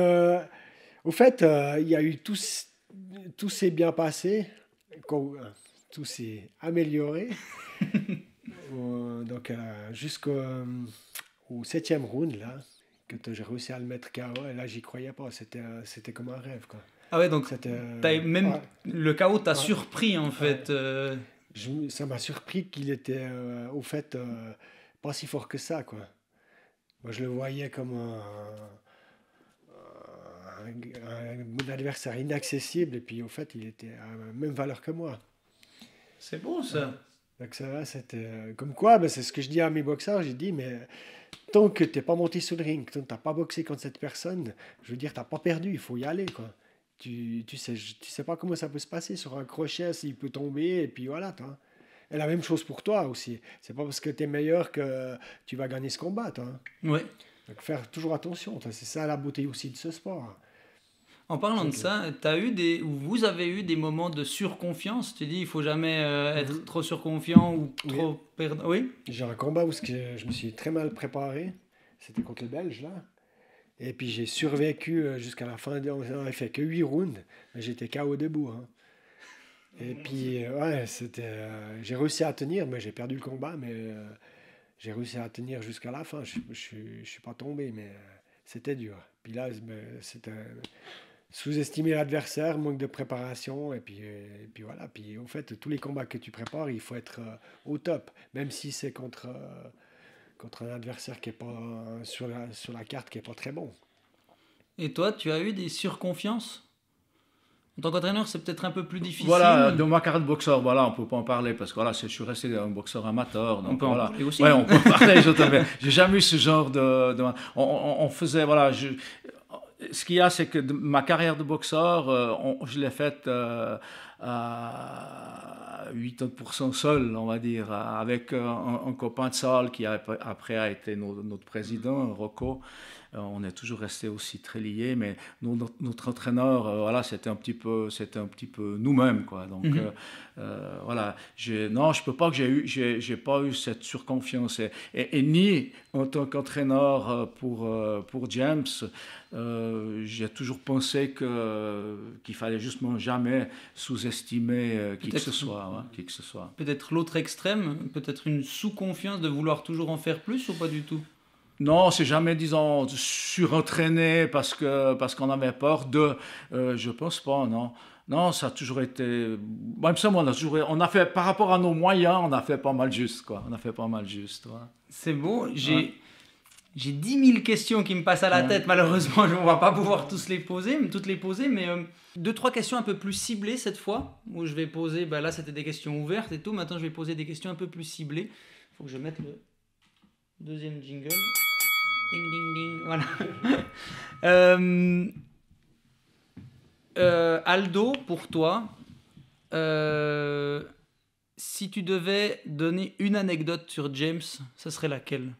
au fait, il y a eu tout s'est bien passé. Tout s'est amélioré. Donc, jusqu'au 7e round, là, que j'ai réussi à le mettre KO, et là, j'y croyais pas. C'était comme un rêve, quoi. Ah ouais, donc le KO t'a surpris, en fait. Ça m'a surpris qu'il était, au fait, pas si fort que ça, quoi. Moi, je le voyais comme un adversaire inaccessible, et puis, au fait, il était à la même valeur que moi. C'est beau, ça. Donc ça, c'était comme quoi, ben, c'est ce que je dis à mes boxeurs, j'ai dit, mais tant que tu n'es pas monté sur le ring, tant que tu n'as pas boxé contre cette personne, je veux dire, tu n'as pas perdu, il faut y aller, quoi. Tu sais pas comment ça peut se passer sur un crochet, s'il peut tomber, et puis voilà. Et la même chose pour toi aussi. C'est pas parce que tu es meilleur que tu vas gagner ce combat. Ouais. Donc faire toujours attention, c'est ça la beauté aussi de ce sport. En parlant de ça, vous avez eu des moments de surconfiance? Tu dis, il ne faut jamais être trop surconfiant ou trop perdre. Oui. J'ai un combat où je me suis très mal préparé. C'était contre le Belge, là. Et puis j'ai survécu jusqu'à la fin. On n'avait fait que 8 rounds. J'étais KO debout. Hein. Et puis, j'ai réussi à tenir, mais j'ai perdu le combat. Mais j'ai réussi à tenir jusqu'à la fin. Je ne suis pas tombé, mais c'était dur. Puis là, c'était... sous-estimer l'adversaire, manque de préparation, et puis voilà. Puis au fait, tous les combats que tu prépares, il faut être au top, même si c'est contre un adversaire qui est pas sur la carte, qui est pas très bon. Et toi, tu as eu des surconfiances? En tant qu'entraîneur, c'est peut-être un peu plus difficile. Voilà, de ma carrière de boxeur, voilà, on peut pas en parler parce que voilà, je suis resté un boxeur amateur. Donc, on peut en parler aussi. Ouais, on peut en parler. J'ai jamais eu ce genre de... On faisait, voilà, ce qu'il y a, c'est que ma carrière de boxeur, je l'ai faite à 80% seul, on va dire, avec un copain de salle qui après a été notre président, Rocco. On est toujours resté aussi très liés, mais notre entraîneur, voilà, c'était un petit peu nous-mêmes, quoi. Donc voilà, je peux pas que j'ai pas eu cette surconfiance et ni en tant qu'entraîneur pour James, j'ai toujours pensé qu'il fallait justement jamais sous-estimer qui que ce soit. Peut-être l'autre extrême, peut-être une sous-confiance de vouloir toujours en faire plus ou pas du tout? Non, c'est jamais, disons, surentraîné parce qu'on avait peur de... je pense pas, non. Non, ça a toujours été... Même ça, on a fait, par rapport à nos moyens, on a fait pas mal juste, quoi. On a fait pas mal juste, ouais. C'est beau. J'ai 10 000 questions qui me passent à la tête. Malheureusement, on ne va pas pouvoir toutes les poser, mais 2-3 questions un peu plus ciblées cette fois, où je vais poser... là, c'était des questions ouvertes et tout. Maintenant, je vais poser des questions un peu plus ciblées. Il faut que je mette le deuxième jingle. Ding, ding, ding. Voilà. Aldo, pour toi, si tu devais donner une anecdote sur James, ça serait laquelle?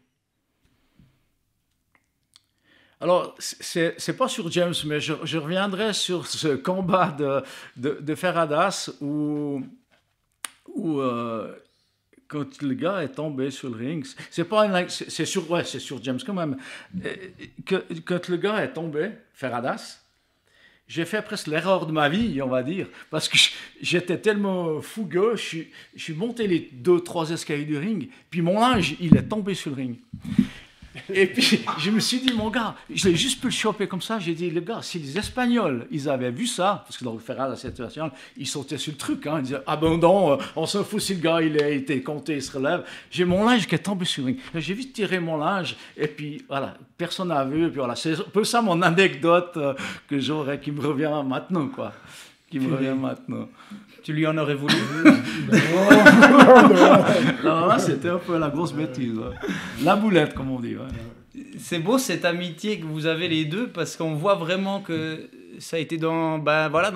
Alors, c'est pas sur James, mais je reviendrai sur ce combat de Ferradas où quand le gars est tombé sur le ring, c'est sur James quand même, quand le gars est tombé, Ferradas, j'ai fait presque l'erreur de ma vie, on va dire, parce que j'étais tellement fougueux, je suis monté les 2-3 escaliers du ring, puis mon linge, il est tombé sur le ring. Et puis, je me suis dit, mon gars, je l'ai juste pu le choper comme ça. J'ai dit, les gars, si les Espagnols, ils avaient vu ça, parce que dans le Ferrari, la situation, ils sautaient sur le truc. Hein, ils disaient, ah ben non, on s'en fout si le gars, il a été compté, il se relève. J'ai mon linge qui est tombé sur le ring. J'ai vite tiré mon linge, et puis voilà, personne n'a vu. Et puis voilà, c'est un peu ça mon anecdote que j'aurais, qui me revient maintenant, quoi. Qui me revient maintenant. Tu lui en aurais voulu? Non, c'était un peu la grosse bêtise. Ouais. La boulette, comme on dit. Ouais. C'est beau cette amitié que vous avez les deux, parce qu'on voit vraiment que ça a été dans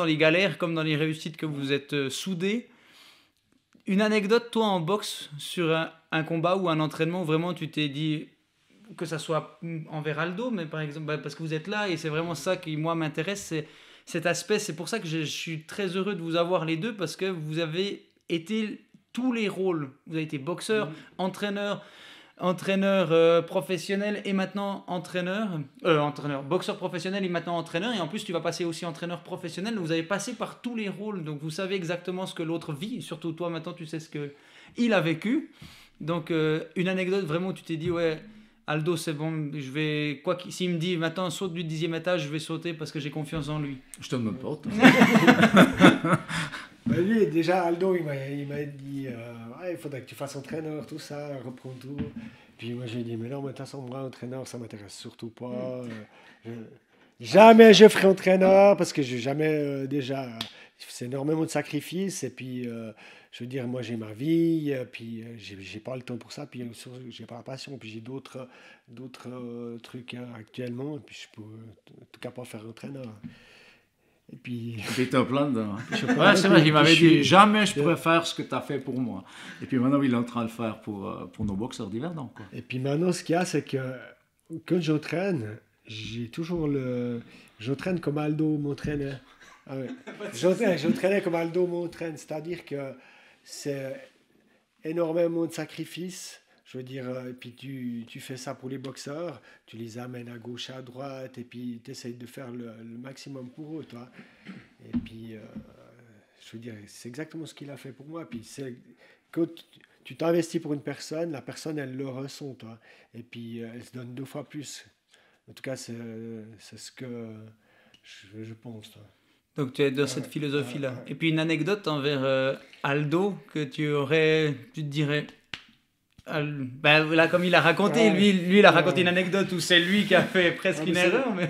les galères comme dans les réussites que vous êtes soudés. Une anecdote, toi, en boxe, sur un combat ou un entraînement où vraiment tu t'es dit, que ça soit envers Aldo, mais par exemple, parce que vous êtes là et c'est vraiment ça qui, moi, m'intéresse, c'est cet aspect. C'est pour ça que je suis très heureux de vous avoir les deux, parce que vous avez été tous les rôles. Vous avez été boxeur, entraîneur professionnel et maintenant boxeur professionnel et maintenant entraîneur, et en plus tu vas passer aussi entraîneur professionnel. Vous avez passé par tous les rôles, donc vous savez exactement ce que l'autre vit, et surtout toi maintenant tu sais ce que il a vécu. Donc une anecdote vraiment où tu t'es dit, ouais, Aldo, c'est bon, je vais, s'il me dit maintenant saute du 10e étage, je vais sauter parce que j'ai confiance en lui. Je te demande pas. Lui, déjà, Aldo, il m'a dit, il faudrait que tu fasses entraîneur, tout ça, reprends tout. Puis moi, j'ai dit, mais non, mais de toute façon, moi, entraîneur, ça m'intéresse surtout pas. Jamais je ferai entraîneur, parce que j'ai jamais, déjà, c'est énormément de sacrifices, et puis, je veux dire, moi, j'ai ma vie, puis j'ai pas le temps pour ça, puis j'ai pas la passion, puis j'ai d'autres trucs actuellement, et puis je peux, en tout cas, pas faire entraîneur. Et puis tu en plein dedans. Ouais, c'est vrai, il m'avait dit jamais je pourrais faire ce que tu as fait pour moi. Et puis maintenant, il est en train de le faire pour nos boxeurs d'hiver. Quoi. Et puis maintenant, ce qu'il y a, c'est que quand j'entraîne, j'ai toujours j'entraîne comme Aldo m'entraînait. Ah ouais. J'entraînais comme Aldo m'entraîne, c'est-à-dire que c'est énormément de sacrifices. Je veux dire, et puis tu fais ça pour les boxeurs, tu les amènes à gauche, à droite, et puis tu essayes de faire le maximum pour eux, toi. Et puis, je veux dire, c'est exactement ce qu'il a fait pour moi. Puis quand tu t'investis pour une personne, la personne, elle le ressent, toi. Et puis, elle se donne 2 fois plus. En tout cas, c'est ce que je pense, toi. Donc tu es dans cette philosophie-là. Et puis une anecdote envers Aldo que tu te dirais... là, comme il a raconté, lui il a raconté une anecdote où c'est lui qui a fait presque une erreur. Mais...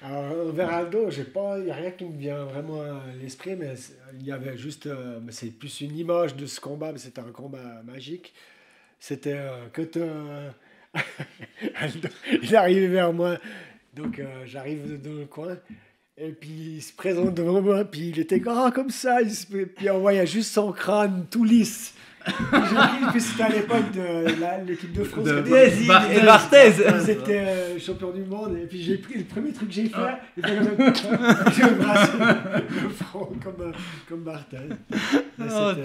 Alors, vers Aldo, il n'y a rien qui me vient vraiment à l'esprit, mais il y avait juste, c'est plus une image de ce combat, mais c'était un combat magique. C'était quand Aldo, il est arrivé vers moi, donc j'arrive dans le coin, et puis il se présente devant moi, puis il était grand comme ça, puis on voyait juste son crâne tout lisse. Puis c'était à l'époque de l'équipe de France. Barthez. C'était champion du monde. Et puis j'ai pris le premier truc que j'ai fait. J'ai embrassé le front comme Barthez.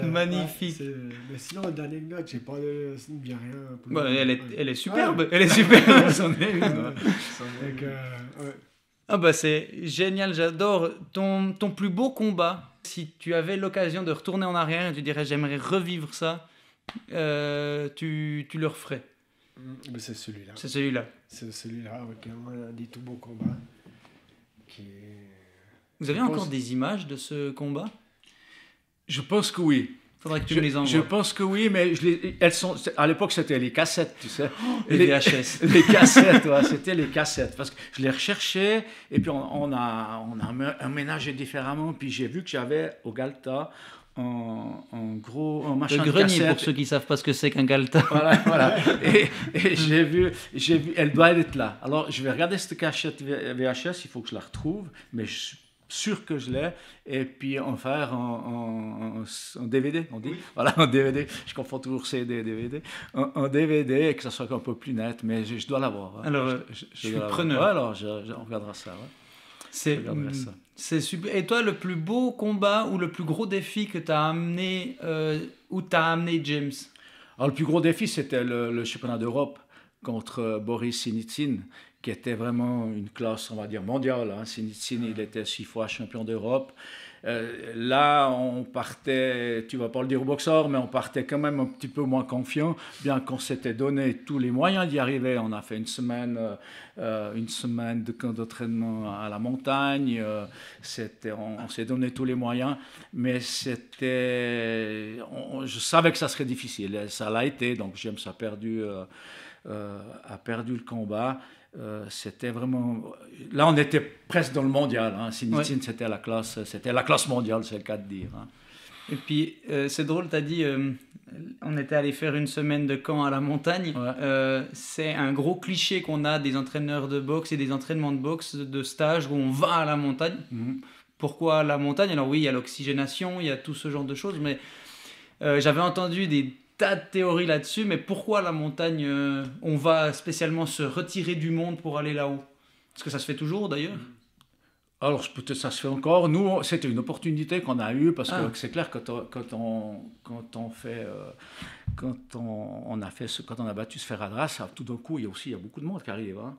Magnifique. Mais sinon, d'anecdote, j'ai pas de. Ça ne me vient rien. Elle est superbe. Elle est superbe. C'est génial. J'adore ton plus beau combat. Si tu avais l'occasion de retourner en arrière et tu dirais j'aimerais revivre ça, tu le referais. Mais c'est celui-là. C'est celui-là. C'est celui-là avec un des tout beaux combats. Vous avez encore des images de ce combat? Je pense que oui. Faudrait que tu me les envoies. Je pense que oui, mais à l'époque, c'était les cassettes, tu sais. Les VHS. Les cassettes, ouais, c'était les cassettes. Parce que je les recherchais, et puis on a aménagé différemment. Puis j'ai vu que j'avais au Galta un machin de cassette. Pour ceux qui ne savent pas ce que c'est qu'un Galta. Voilà. Et j'ai vu, elle doit être là. Alors, je vais regarder cette cachette VHS, il faut que je la retrouve, mais je suis sûr que je l'ai, et puis en faire un DVD, on dit. Oui. Voilà, un DVD. Je confonds toujours CD et DVD. Un DVD, et que ça soit un peu plus net, mais je dois l'avoir. Hein. Alors, je suis preneur. Ouais, alors, on regardera ça. Ouais. C'est super. Et toi, le plus beau combat ou le plus gros défi que tu as amené, où tu as amené James? Alors, le plus gros défi, c'était le championnat d'Europe contre Boris Sinitsyn, qui était vraiment une classe, on va dire, mondiale. Hein. Il était 6 fois champion d'Europe. Là, on partait, tu vas pas le dire au boxeur, mais on partait quand même un petit peu moins confiant, bien qu'on s'était donné tous les moyens d'y arriver. On a fait une semaine de camp d'entraînement à la montagne. On s'est donné tous les moyens, mais je savais que ça serait difficile. Et ça l'a été, donc James a perdu le combat. C'était vraiment... Là, on était presque dans le mondial. Hein. Sinitine, ouais. C'était la classe mondiale, c'est le cas de dire. Hein. Et puis, c'est drôle, tu as dit, on était allé faire une semaine de camp à la montagne. Ouais. C'est un gros cliché qu'on a des entraîneurs de boxe et des entraînements de boxe, de stage où on va à la montagne. Mm-hmm. Pourquoi la montagne? Alors oui, il y a l'oxygénation, il y a tout ce genre de choses, mais j'avais entendu des tas de théories là-dessus, mais pourquoi la montagne, on va spécialement se retirer du monde pour aller là-haut? Est-ce que ça se fait toujours d'ailleurs? Alors peut-être ça se fait encore. Nous, c'était une opportunité qu'on a eue parce que c'est clair que quand on a battu ce Ferradras, tout d'un coup, il y a beaucoup de monde qui arrive. Hein.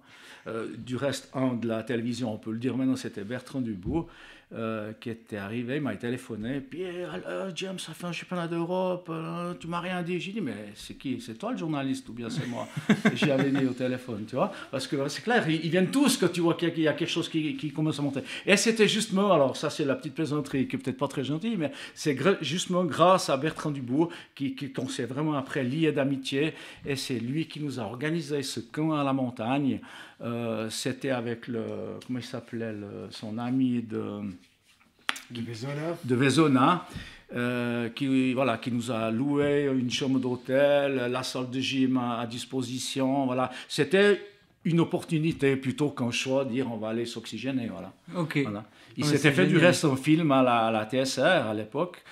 Du reste, de la télévision, on peut le dire maintenant, c'était Bertrand Dubourg qui était arrivé, il m'a téléphoné, puis James, ça fait un championnat d'Europe, tu m'as rien dit. J'ai dit, mais c'est qui? C'est toi le journaliste ou bien c'est moi? J'y avais dit au téléphone, tu vois, parce que c'est clair, ils viennent tous que tu vois qu'il y a quelque chose qui commence à monter. Et c'était justement, alors ça c'est la petite plaisanterie qui est peut-être pas très gentille, mais c'est justement grâce à Bertrand Dubourg qu'on s'est vraiment après lié d'amitié, et c'est lui qui nous a organisé ce camp à la montagne. C'était avec comment il s'appelait, son ami de Vezona, qui nous a loué une chambre d'hôtel, la salle de gym à disposition. Voilà. C'était une opportunité plutôt qu'un choix de dire on va aller s'oxygéner. Voilà. Okay. Voilà. Il s'était fait du reste un film à la TSR à l'époque.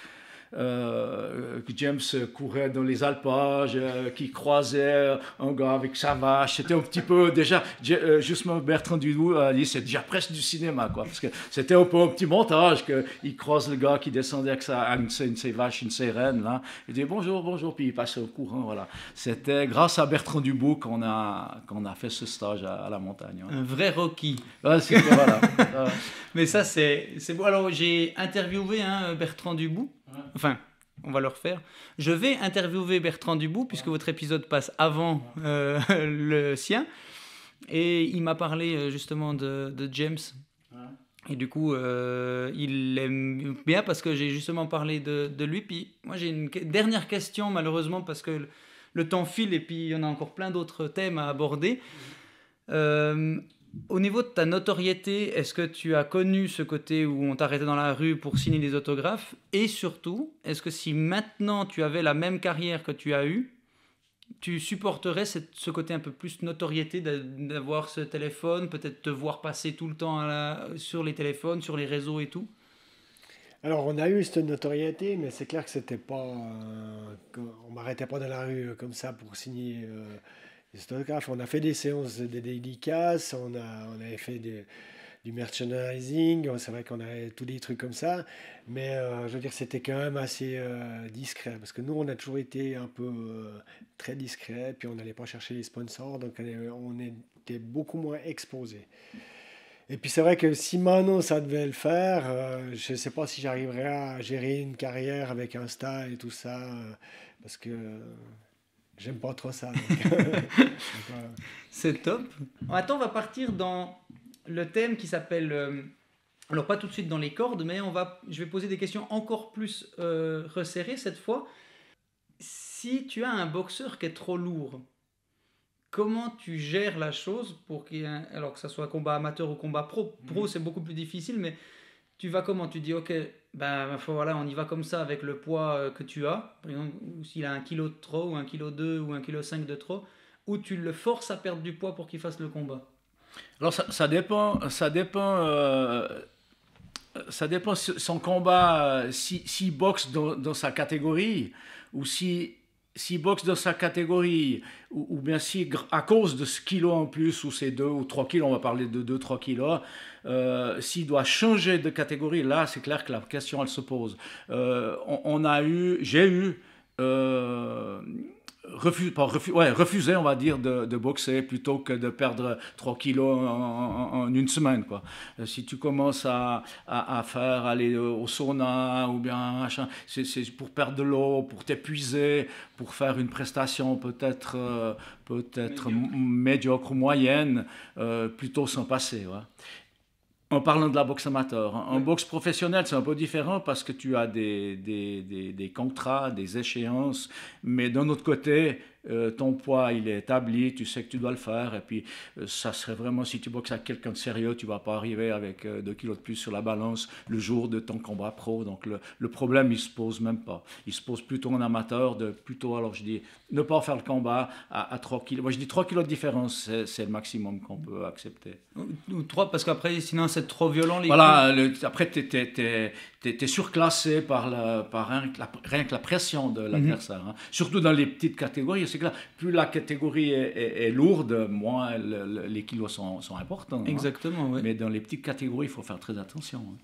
James courait dans les alpages, qui croisait un gars avec sa vache. C'était un petit peu déjà, justement Bertrand Dubourg a dit c'est déjà presque du cinéma, quoi, parce que c'était un peu un petit montage qu'il croise le gars qui descendait avec ses vaches, une sirène là. Il dit bonjour, puis il passait au courant. Voilà. C'était grâce à Bertrand Dubourg qu'on a fait ce stage à la montagne. Ouais. Un vrai Rocky. Ouais, voilà. Mais ça c'est beau. Alors j'ai interviewé Bertrand Dubourg. Enfin, on va le refaire. Je vais interviewer Bertrand Dubourg, puisque votre épisode passe avant le sien. Et il m'a parlé justement de James. Et du coup, il aime bien parce que j'ai justement parlé de lui. Puis moi, j'ai une dernière question, malheureusement, parce que le temps file et puis il y en a encore plein d'autres thèmes à aborder. Au niveau de ta notoriété, est-ce que tu as connu ce côté où on t'arrêtait dans la rue pour signer des autographes? Et surtout, est-ce que si maintenant tu avais la même carrière que tu as eue, tu supporterais ce côté un peu plus notoriété d'avoir ce téléphone, peut-être te voir passer tout le temps sur les téléphones, sur les réseaux et tout? Alors on a eu cette notoriété, mais c'est clair que c'était pas... on m'arrêtait pas dans la rue comme ça pour signer... On a fait des séances de dédicaces, on avait fait du merchandising, c'est vrai qu'on avait tous des trucs comme ça, mais je veux dire c'était quand même assez discret, parce que nous on a toujours été un peu très discret, puis on n'allait pas chercher les sponsors, donc on était beaucoup moins exposés. Et puis c'est vrai que si maintenant ça devait le faire, je ne sais pas si j'arriverais à gérer une carrière avec Insta et tout ça, parce que... J'aime pas trop ça. Voilà. C'est top. Attends, on va partir dans le thème qui s'appelle... alors, pas tout de suite dans les cordes, mais je vais poser des questions encore plus resserrées cette fois. Si tu as un boxeur qui est trop lourd, comment tu gères la chose pour alors que ça soit combat amateur ou combat pro? Pro, c'est beaucoup plus difficile, mais tu vas comment? Tu dis, ok... voilà, on y va comme ça avec le poids que tu as, par exemple, s'il a 1 kg de trop, ou 1 kg 2 ou 1 kg 5 de trop, ou tu le forces à perdre du poids pour qu'il fasse le combat? Alors ça dépend son combat, s'il boxe dans sa catégorie, ou s'il boxe dans sa catégorie, ou bien si à cause de ce kilo en plus, ou ces 2 ou 3 kilos, on va parler de 2-3 kilos, s'il doit changer de catégorie, là c'est clair que la question elle se pose. J'ai eu refuser, on va dire, de boxer plutôt que de perdre 3 kilos en une semaine, quoi. Si tu commences à aller au sauna ou bien machin, c'est pour perdre de l'eau, pour t'épuiser, pour faire une prestation peut-être médiocre ou moyenne, plutôt s'en passer, ouais. En parlant de la boxe amateur, en boxe professionnelle, c'est un peu différent parce que tu as des contrats, des échéances, mais d'un autre côté, ton poids, il est établi, tu sais que tu dois le faire, et puis ça serait vraiment, si tu boxes avec quelqu'un de sérieux, tu ne vas pas arriver avec 2 kilos de plus sur la balance le jour de ton combat pro, donc le problème, il ne se pose même pas. Il se pose plutôt en amateur, alors je dis, ne pas faire le combat à 3 kilos. Moi, je dis 3 kilos de différence, c'est le maximum qu'on peut accepter. Ou 3, parce qu'après, sinon, c'est trop violent. Voilà, après, tu es surclassé par rien que la pression de l'adversaire. Hein. Surtout dans les petites catégories. C'est que là, plus la catégorie est lourde, moins les kilos sont importants. Exactement, hein. oui. Mais dans les petites catégories, il faut faire très attention. Hein.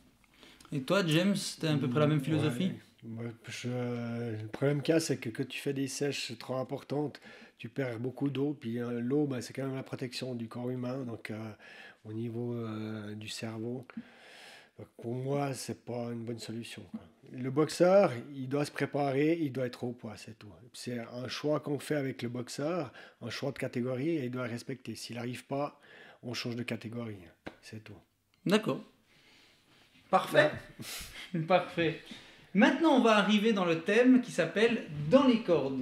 Et toi, James, tu as à peu près la même philosophie? Le problème qu'il y a, c'est que quand tu fais des sèches trop importantes, tu perds beaucoup d'eau. Puis l'eau, c'est quand même la protection du corps humain, donc au niveau du cerveau. Donc, pour moi, c'est pas une bonne solution, quoi. Le boxeur, il doit se préparer, il doit être au poids, c'est tout. C'est un choix qu'on fait avec le boxeur, un choix de catégorie, et il doit respecter. S'il n'arrive pas, on change de catégorie, c'est tout. D'accord. Parfait. Ouais. Parfait. Maintenant, on va arriver dans le thème qui s'appelle « Dans les cordes ».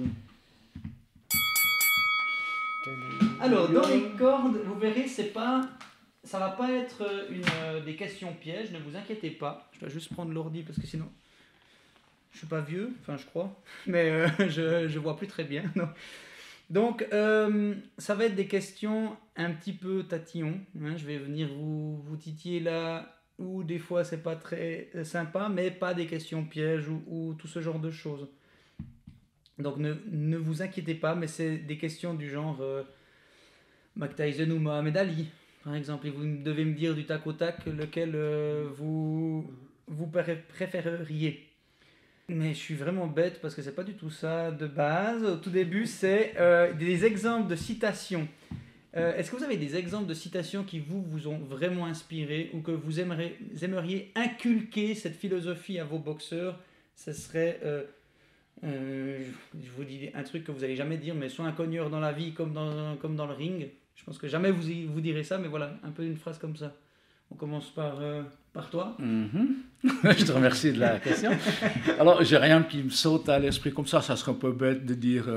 Alors, dans les cordes, vous verrez, ça va pas être des questions pièges, ne vous inquiétez pas. Je dois juste prendre l'ordi parce que sinon, je suis pas vieux, enfin je crois, mais je vois plus très bien. Non. Donc, ça va être des questions un petit peu tatillons. Hein. Je vais venir vous titiller là où des fois c'est pas très sympa, mais pas des questions pièges ou tout ce genre de choses. Donc, ne vous inquiétez pas, mais c'est des questions du genre Mike Tyson ou Mohamed Ali. Par exemple, et vous devez me dire du tac au tac lequel vous préféreriez. Mais je suis vraiment bête parce que c'est pas du tout ça de base. Au tout début, c'est des exemples de citations. Est-ce que vous avez des exemples de citations qui vous ont vraiment inspiré ou que vous aimeriez inculquer cette philosophie à vos boxeurs? Ce serait, je vous dis un truc que vous n'allez jamais dire, mais soit un cogneur dans la vie comme dans le ring. Je pense que jamais vous direz ça, mais voilà, un peu une phrase comme ça. On commence par toi. Je te remercie de la question. Alors, j'ai rien qui me saute à l'esprit comme ça. Ça serait un peu bête de dire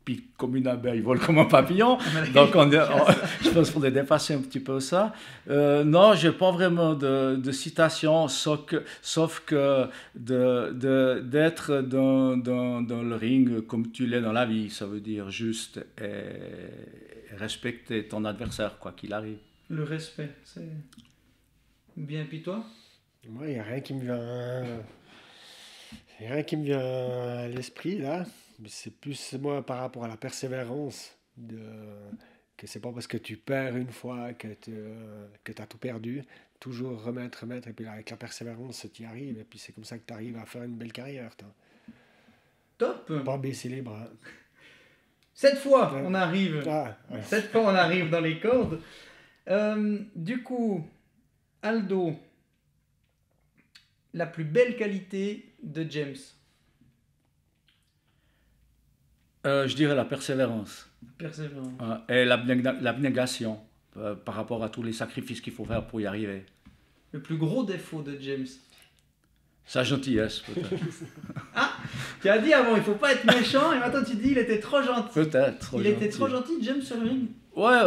pique comme une abeille, vole comme un papillon. Donc, je pense qu'on est dépassé un petit peu ça. Non, je n'ai pas vraiment de citation, sauf que d'être dans le ring comme tu l'es dans la vie, ça veut dire juste respecter ton adversaire, quoi qu'il arrive. Le respect, c'est bien. Puis toi? Moi, il n'y a rien qui me vient à l'esprit, là. C'est plus, moi, par rapport à la persévérance, que c'est pas parce que tu perds une fois que tu as tout perdu. Toujours remettre, et puis là, avec la persévérance, tu y arrives, et puis c'est comme ça que tu arrives à faire une belle carrière. Top! Pas baisser les bras. Cette fois, on arrive. Ouais. Cette fois, on arrive dans les cordes. Du coup, Aldo, la plus belle qualité de James? Je dirais la persévérance. Persévérance. Et l'abnégation par rapport à tous les sacrifices qu'il faut faire pour y arriver. Le plus gros défaut de James? Sa gentillesse, peut-être. Ah, tu as dit avant, il ne faut pas être méchant, et maintenant tu dis il était trop gentil. Peut-être. Il était trop gentil, James, sur le ring? Ouais,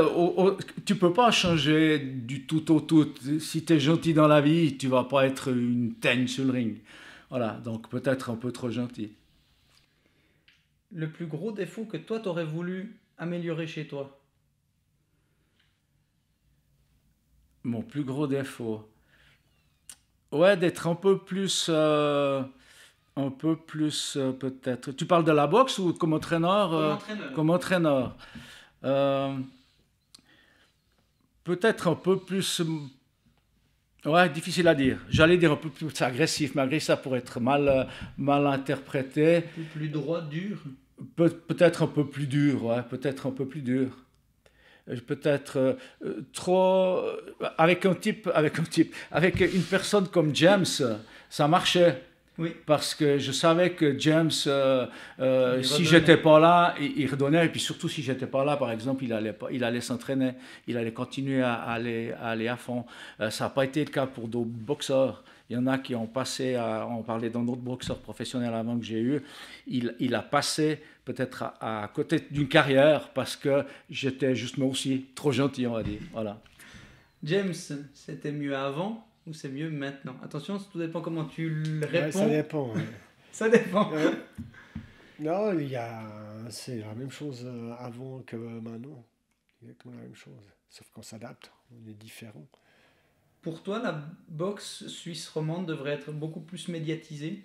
tu peux pas changer du tout au tout. Si tu es gentil dans la vie, tu vas pas être une teigne sur le ring. Voilà, donc peut-être un peu trop gentil. Le plus gros défaut que toi, tu aurais voulu améliorer chez toi? Mon plus gros défaut? Ouais, d'être un peu plus peut-être. Tu parles de la boxe ou comme entraîneur? Comme entraîneur. Peut-être un peu plus. Ouais, difficile à dire. J'allais dire un peu plus agressif, malgré ça pour être mal interprété. Un peu plus droit, dur. Peut-être un peu plus dur, ouais, peut-être un peu plus dur. Peut-être trop... avec une personne comme James, ça marchait. Oui. Parce que je savais que James, si redonnait. j'étais pas là, il redonnait. Et puis surtout, si j'étais pas là, par exemple, il allait s'entraîner. Il allait continuer à aller à fond. Ça n'a pas été le cas pour d'autres boxeurs. Il y en a qui ont passé, on parlait d'un autre boxeur professionnel avant que j'ai eu, il a passé peut-être à côté d'une carrière parce que j'étais justement aussi trop gentil, on va dire. Voilà. James, c'était mieux avant ou c'est mieux maintenant? Attention, tout dépend comment tu le réponds. Ouais, ça dépend. Ouais. Ça dépend. Non, c'est la même chose avant que maintenant. Exactement la même chose. Sauf qu'on s'adapte, on est différent. Pour toi, la boxe suisse romande devrait être beaucoup plus médiatisée?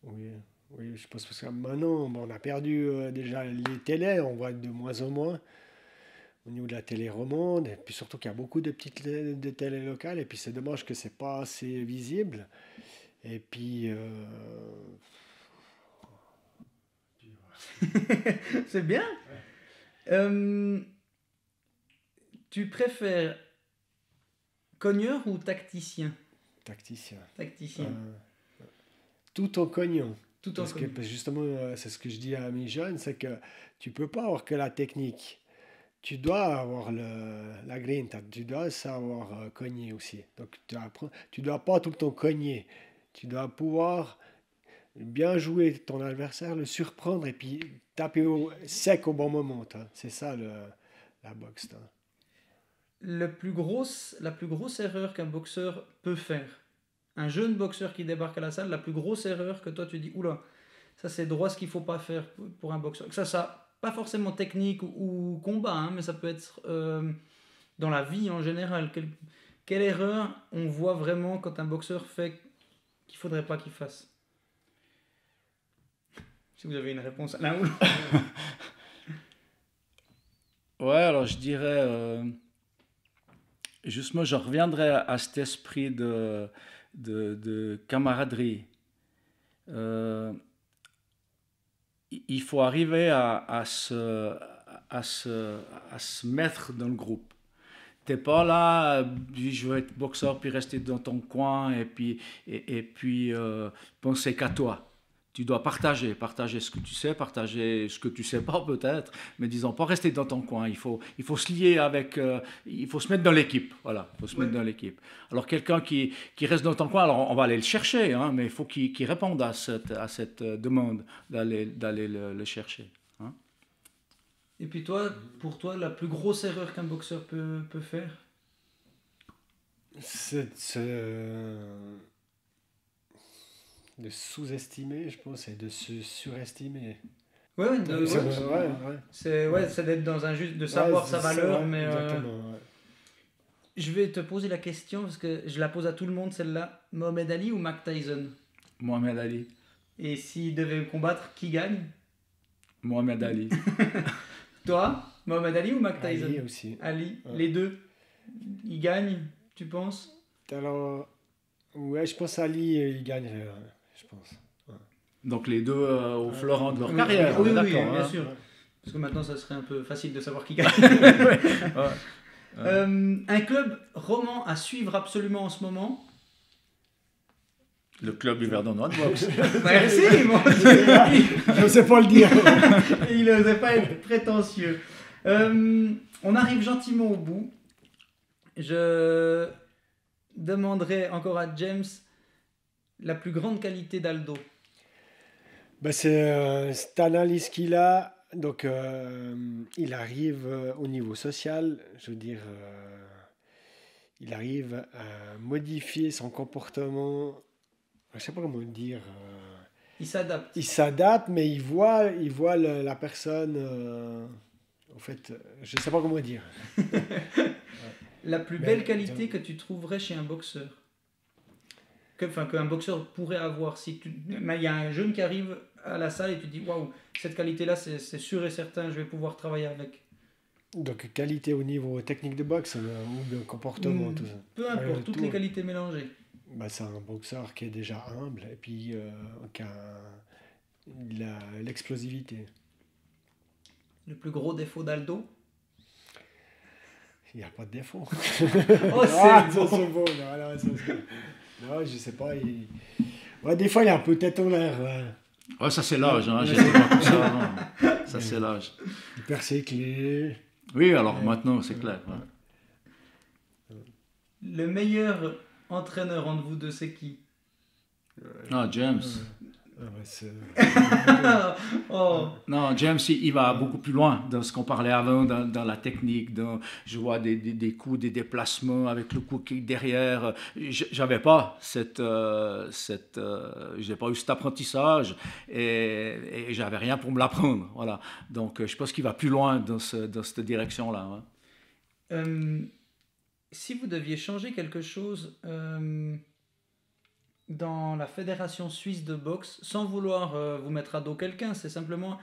Oui, oui, je pense parce que maintenant, bon, on a perdu déjà les télés, on voit de moins en moins au niveau de la télé romande, et puis surtout qu'il y a beaucoup de petites de télé locales, et puis c'est dommage que c'est pas assez visible. Et puis, C'est bien. Tu préfères cogneur ou tacticien? tacticien. Tacticien. Tout en cognant. Tout en Parce que cognant. justement, c'est ce que je dis à mes jeunes, c'est que tu peux pas avoir que la technique. Tu dois avoir la grinta, tu dois savoir cogner aussi. Donc tu dois pas tout le temps cogner. Tu dois pouvoir bien jouer ton adversaire, le surprendre et puis taper sec au bon moment. C'est ça la boxe. La plus grosse erreur qu'un boxeur peut faire. Un jeune boxeur qui débarque à la salle, la plus grosse erreur que toi tu dis, oula, ça c'est droit ce qu'il faut pas faire pour un boxeur. Ça pas forcément technique ou combat, hein, mais ça peut être dans la vie en général. Quelle erreur on voit vraiment quand un boxeur fait qu'il faudrait pas qu'il fasse? Si vous avez une réponse à l'un ou l'autre. Ouais, alors je dirais, justement, je reviendrai à cet esprit de camaraderie. Il faut arriver à se mettre dans le groupe. T'es pas là, je veux être boxeur, puis rester dans ton coin, et puis penser qu'à toi. Tu dois partager ce que tu sais, partager ce que tu sais pas peut-être, mais disons pas rester dans ton coin. Il faut se lier avec, il faut se mettre dans l'équipe. Voilà, il faut se mettre dans l'équipe. Alors quelqu'un qui reste dans ton coin, alors on va aller le chercher, hein, mais il faut qu'il réponde à cette demande d'aller le chercher. Hein. Et puis toi, pour toi, la plus grosse erreur qu'un boxeur peut faire? C'est de sous-estimer, je pense, et de se surestimer. Ouais, Ouais. c'est d'être dans un juste, de savoir sa valeur, mais exactement, je vais te poser la question parce que je la pose à tout le monde celle-là. Mohamed Ali ou Mike Tyson? Mohamed Ali. Et s'il devait combattre, qui gagne? Mohamed Ali. Toi, Mohamed Ali ou Mike Tyson? Ali aussi. Ali, Ouais. les deux, ils gagnent, tu penses? Alors, ouais, je pense Ali, il gagnerait, je pense. Donc les deux au fleurant de leur Oui, carrière. oui, on est oui, d'accord, bien hein. sûr. Parce que maintenant, ça serait un peu facile de savoir qui gagne. Ouais. Un club roman à suivre absolument en ce moment? Le club Yverdon de boxe. Merci, moi Je ne sais pas le dire. Il n'osait pas être prétentieux. On arrive gentiment au bout. Je demanderai encore à James la plus grande qualité d'Aldo. Ben, c'est cette analyse qu'il a. Donc, il arrive au niveau social, je veux dire, il arrive à modifier son comportement. Je ne sais pas comment dire. Il s'adapte. Il s'adapte, mais il voit la personne. En fait, je ne sais pas comment dire. La plus belle qualité que tu trouverais chez un boxeur? Qu'un boxeur pourrait avoir. Il y a un jeune qui arrive à la salle et tu dis waouh, cette qualité-là, c'est sûr et certain, je vais pouvoir travailler avec. Donc, qualité au niveau technique de boxe ou de comportement, tout ça. Peu importe, toutes tout. les qualités mélangées. Bah, c'est un boxeur qui est déjà humble et puis il a l'explosivité. Le plus gros défaut d'Aldo? Il n'y a pas de défaut. Oh, Ah, c'est ça, bon. c'est beau. Non, je sais pas. Ouais, des fois, il est un peu tête en l'air. Ouais. Ouais, ça c'est l'âge, hein. J'étais pas comme ça avant. Ça c'est l'âge. Il perd ses clés. Oui, alors maintenant c'est clair. Ouais. Le meilleur entraîneur entre vous deux, c'est qui? Ah, James. Ah, ouais, c'est... Oh, Non, James, il va beaucoup plus loin dans ce qu'on parlait avant, dans la technique. Je vois des coups, des déplacements avec le coup kick derrière. J'avais pas j'ai pas eu cet apprentissage et j'avais rien pour me l'apprendre. Voilà. Donc, je pense qu'il va plus loin dans cette direction-là. Hein. Si vous deviez changer quelque chose dans la fédération suisse de boxe, sans vouloir vous mettre à dos quelqu'un, c'est simplement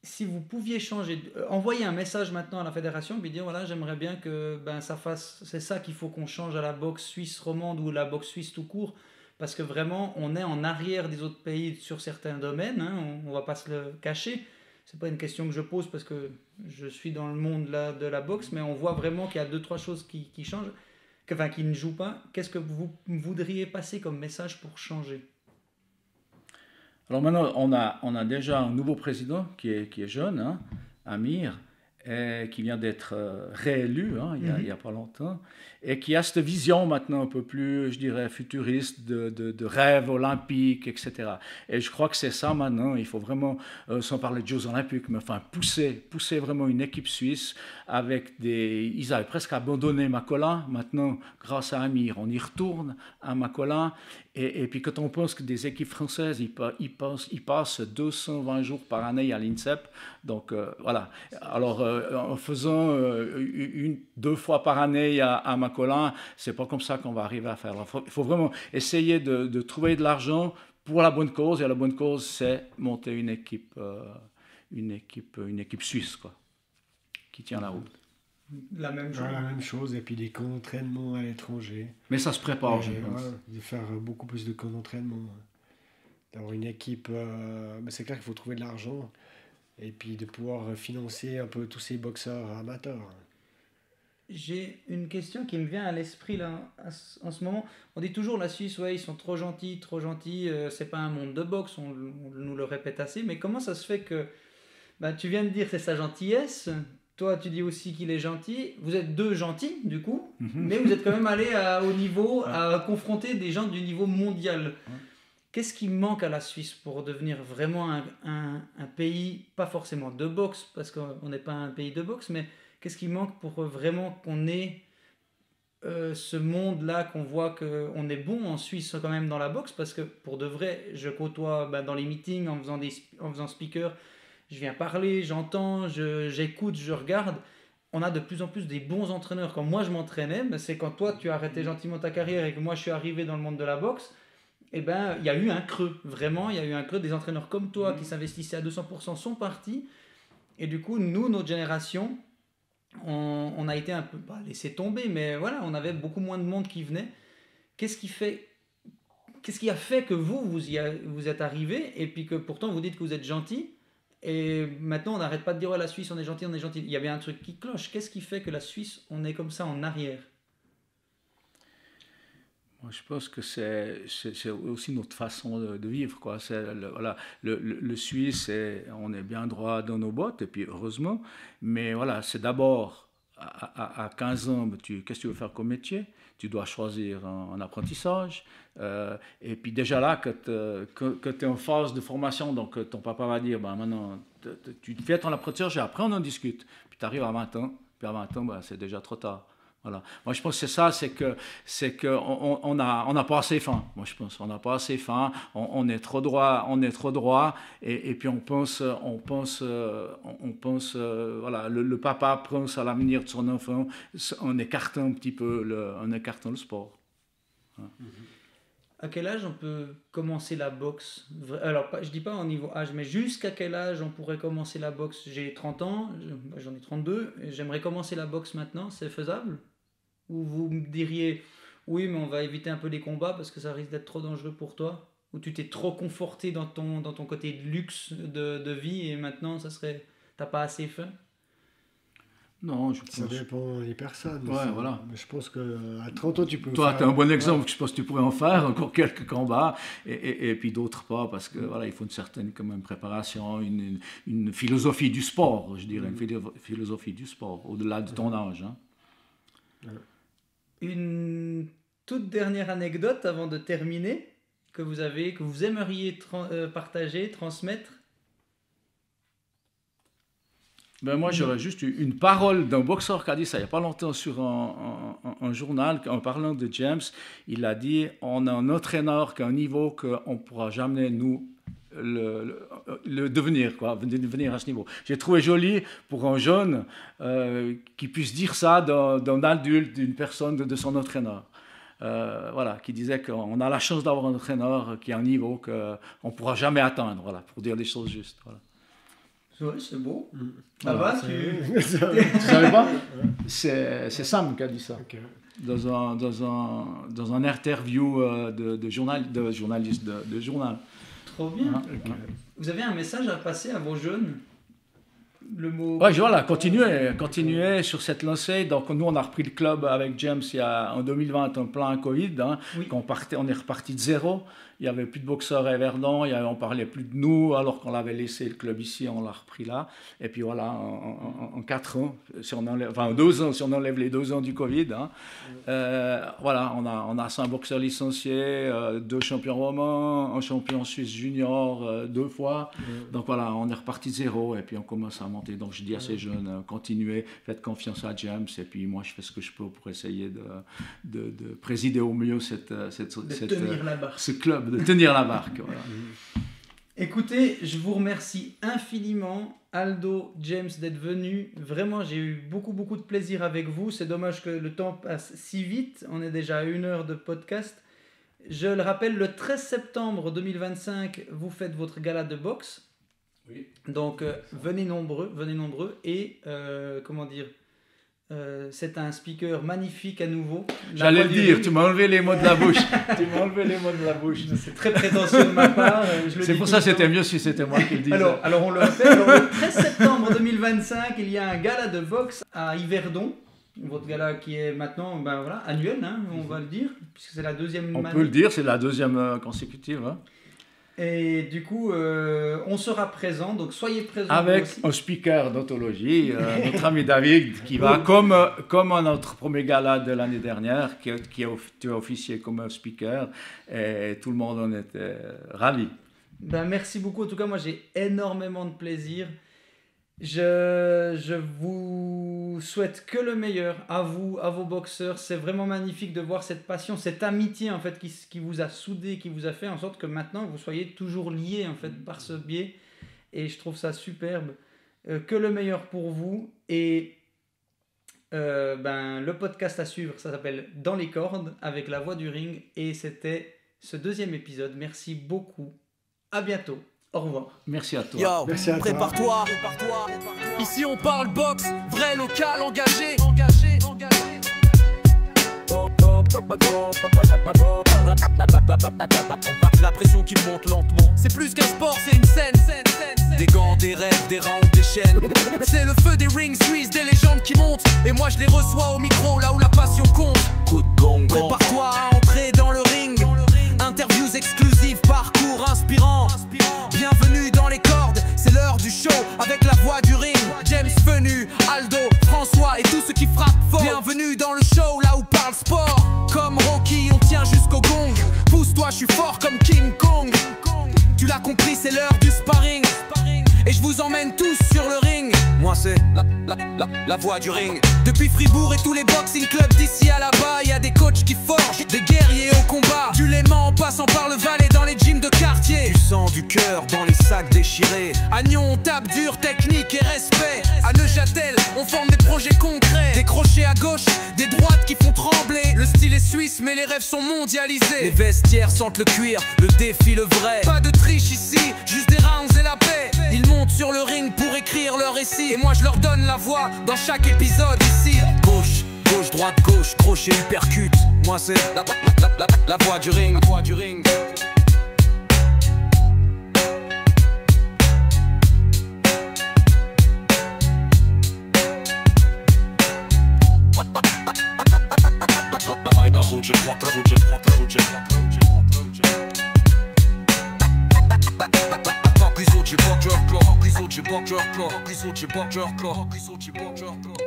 si vous pouviez changer, envoyer un message maintenant à la fédération, puis dire voilà, j'aimerais bien que ça fasse, c'est ça qu'il faut qu'on change à la boxe suisse romande ou la boxe suisse tout court, parce que vraiment on est en arrière des autres pays sur certains domaines, hein, on va pas se le cacher. C'est pas une question que je pose parce que je suis dans le monde de la boxe, mais on voit vraiment qu'il y a 2-3 choses qui changent, qui ne jouent pas. Qu'est-ce que vous voudriez passer comme message pour changer? Alors maintenant, on a déjà un nouveau président qui est jeune, hein, Amir, et qui vient d'être réélu il y a pas longtemps, et qui a cette vision maintenant un peu plus, je dirais, futuriste, de rêve olympique, etc. Et je crois que c'est ça maintenant, il faut vraiment, sans parler de Jeux olympiques, mais enfin pousser vraiment une équipe suisse avec ils avaient presque abandonné Macolin, maintenant, grâce à Amir, on y retourne à Macolin, et puis quand on pense que des équipes françaises, ils passent 220 jours par année à l'INSEP, donc voilà. Alors, en faisant 2 fois par année à Macolin, c'est pas comme ça qu'on va arriver à faire. Il faut vraiment essayer de trouver de l'argent pour la bonne cause, et la bonne cause, c'est monter une équipe suisse, quoi, qui tient la route. La même chose. Ouais, la même chose, et puis des camps d'entraînement à l'étranger. Mais ça se prépare, je pense. Ouais, de faire beaucoup plus de camps d'entraînement. D'avoir une équipe, mais c'est clair qu'il faut trouver de l'argent, et puis de pouvoir financer un peu tous ces boxeurs amateurs. J'ai une question qui me vient à l'esprit là, en ce moment. On dit toujours la Suisse, ouais, ils sont trop gentils, c'est pas un monde de boxe, on nous le répète assez, mais comment ça se fait que, tu viens de dire c'est sa gentillesse, toi tu dis aussi qu'il est gentil, vous êtes deux gentils du coup, mais vous êtes quand même allé au niveau, à confronter des gens du niveau mondial. Qu'est-ce qui manque à la Suisse pour devenir vraiment un pays, pas forcément de boxe, parce qu'on n'est pas un pays de boxe, mais qu'est-ce qui manque pour vraiment qu'on ait ce monde-là, qu'on voit qu'on est bon en Suisse quand même dans la boxe? Parce que pour de vrai, je côtoie dans les meetings en faisant speaker, je viens parler, j'entends, j'écoute, je regarde. On a de plus en plus des bons entraîneurs. Quand moi je m'entraînais, c'est quand toi tu as arrêté gentiment ta carrière et que moi je suis arrivé dans le monde de la boxe, il y a eu un creux. Vraiment, il y a eu un creux. Des entraîneurs comme toi qui s'investissaient à 200% sont partis. Et du coup, nous, notre génération, on a été un peu laissé tomber, mais voilà, on avait beaucoup moins de monde qui venait. Qu'est-ce qui a fait que vous êtes arrivé et puis que pourtant vous dites que vous êtes gentil, et maintenant on n'arrête pas de dire la Suisse on est gentil. Il y avait un truc qui cloche. Qu'est-ce qui fait que la Suisse on est comme ça en arrière? Moi, je pense que c'est aussi notre façon de vivre, quoi. Le Suisse, on est bien droit dans nos bottes, et puis heureusement, mais voilà, c'est d'abord, à 15 ans, qu'est-ce que tu veux faire comme métier? Tu dois choisir un apprentissage, et puis déjà là, quand tu es en phase de formation, donc ton papa va dire, maintenant, tu fais ton apprentissage, et après on en discute, puis tu arrives à 20 ans, puis à 20 ans, c'est déjà trop tard. Voilà. Moi, je pense que c'est ça, c'est que on n'a pas assez faim. Moi, je pense on n'a pas assez faim. On est trop droit, et puis on pense, voilà, le papa pense à l'avenir de son enfant en écartant un petit peu le sport. Voilà. À quel âge on peut commencer la boxe? Alors, je dis pas au niveau âge, mais jusqu'à quel âge on pourrait commencer la boxe? J'ai 30 ans, j'en ai 32, et j'aimerais commencer la boxe maintenant, c'est faisable? Ou vous me diriez, oui, mais on va éviter un peu les combats parce que ça risque d'être trop dangereux pour toi? Ou tu t'es trop conforté dans ton côté de luxe de vie et maintenant ça serait t'as pas assez faim? Non, je Ça pense. dépend des personnes. Ouais, ça. voilà. Mais je pense qu'à 30 ans, tu peux Toi, faire... tu es un bon exemple, je pense que tu pourrais en faire encore quelques combats, et puis d'autres pas, parce que voilà, il faut une certaine quand même préparation, une philosophie du sport, je dirais, une philosophie du sport, au-delà de ton âge. Hein. Une toute dernière anecdote avant de terminer, que vous aimeriez partager, transmettre? Ben moi, j'aurais juste eu une parole d'un boxeur qui a dit ça il n'y a pas longtemps sur un journal, en parlant de James. Il a dit, on a un entraîneur qui a un niveau qu'on ne pourra jamais, nous, le devenir, quoi, devenir à ce niveau. J'ai trouvé joli pour un jeune qui puisse dire ça d'un adulte, d'une personne, de son entraîneur. Voilà, qui disait qu'on a la chance d'avoir un entraîneur qui a un niveau qu'on ne pourra jamais atteindre, voilà, pour dire les choses justes. Voilà. Ouais, c'est beau. Voilà, va, tu... Tu savais pas? C'est Sam qui a dit ça. Ok. Dans un interview de journaliste de journal. Trop bien. Hein, Ok. hein. Vous avez un message à passer à vos jeunes? Le mot... Ouais, voilà, continuez sur cette lancée. Donc, nous, on a repris le club avec James en 2020, en plein Covid. Hein, Oui. quand on est reparti de zéro. Il n'y avait plus de boxeurs à Everdon, on ne parlait plus de nous, alors qu'on l'avait laissé le club ici, on l'a repris là. Et puis voilà, en 4 ans, si on enlève, enfin 2 ans, si on enlève les 2 ans du Covid, hein, voilà, on a 5 boxeurs licenciés, 2 champions romans, un champion suisse junior 2 fois. Donc voilà, on est reparti de zéro et puis on commence à monter. Donc je dis à ces jeunes, continuez, faites confiance à James. Et puis moi, je fais ce que je peux pour essayer de présider au mieux tenir la barre. ce club. De tenir la barque. Voilà. Écoutez, je vous remercie infiniment, Aldo, James, d'être venus. Vraiment, j'ai eu beaucoup de plaisir avec vous. C'est dommage que le temps passe si vite. On est déjà à 1 heure de podcast. Je le rappelle, le 13 septembre 2025, vous faites votre gala de boxe. Oui. Donc, venez nombreux. Et, comment dire... c'est un speaker magnifique à nouveau. J'allais le dire, tu m'as enlevé les mots de la bouche. C'est très prétentieux de ma part. C'est pour ça que c'était mieux si c'était moi qui le disais. Alors on le refait. Alors, le 13 septembre 2025, il y a un gala de boxe à Yverdon. Votre gala qui est maintenant annuel, hein, on va le dire, puisque c'est la deuxième On année. peut le dire, c'est la deuxième consécutive. Hein. Et du coup, on sera présent, donc soyez présents. Avec aussi. un speaker d'ontologie, notre ami David, qui va, comme à notre premier gala de l'année dernière, qui a officié comme un speaker, et tout le monde en était ravi. Merci beaucoup. En tout cas, moi, j'ai énormément de plaisir. Je vous souhaite que le meilleur à vous, à vos boxeurs. C'est vraiment magnifique de voir cette passion, cette amitié en fait qui vous a soudé, qui vous a fait en sorte que maintenant vous soyez toujours liés en fait par ce biais. Et je trouve ça superbe. Que le meilleur pour vous. Et le podcast à suivre, ça s'appelle Dans les cordes avec la voix du ring. Et c'était ce 2e épisode. Merci beaucoup. À bientôt. Au revoir. Merci à toi. Yo, Merci à toi. prépare-toi. Ici on parle boxe, vrai local engagé. La pression qui monte lentement. C'est plus qu'un sport, c'est une scène. Des gants, des rêves, des rounds, des chaînes. C'est le feu des rings suisses, des légendes qui montent. Et moi je les reçois au micro, là où la passion compte. Coup de gong. Prépare-toi à entrer dans le ring. Interviews exclusives, parcours inspirant. Bienvenue dans les cordes, c'est l'heure du show avec la voix du ring. James Venu, Aldo, François et tous ceux qui frappent fort. Bienvenue dans le show, là où parle sport. Comme Rocky, on tient jusqu'au gong. Pousse-toi, je suis fort comme King Kong. Tu l'as compris, c'est l'heure du sparring. Et je vous emmène tous sur le ring. Moi c'est la voix du ring. Depuis Fribourg et tous les boxing clubs d'ici à là-bas, y a des coachs qui forgent des guerriers au combat. Du Léman en passant par le Valais dans les gyms de quartier. Du sang, du cœur dans les sacs déchirés. À Nyon on tape dur, technique et respect. À Neuchâtel on forme des projets concrets. Des crochets à gauche, des droites qui font trembler. Le style est suisse mais les rêves sont mondialisés. Les vestiaires sentent le cuir, le défi le vrai. Pas de triche ici, juste des rounds et la paix. Ils montent sur le ring pour écrire leur récit. Et moi je leur donne la voix dans chaque épisode ici. Gauche, gauche, droite, gauche, crochet, uppercut. Moi c'est la voix du ring. La voix du ring. route, je prends ta route, je prends ta route, je prends ta route, je prends ta route, je prends ta route. Pris au bunker, pris au bunker, pris au bunker, pris au bunker.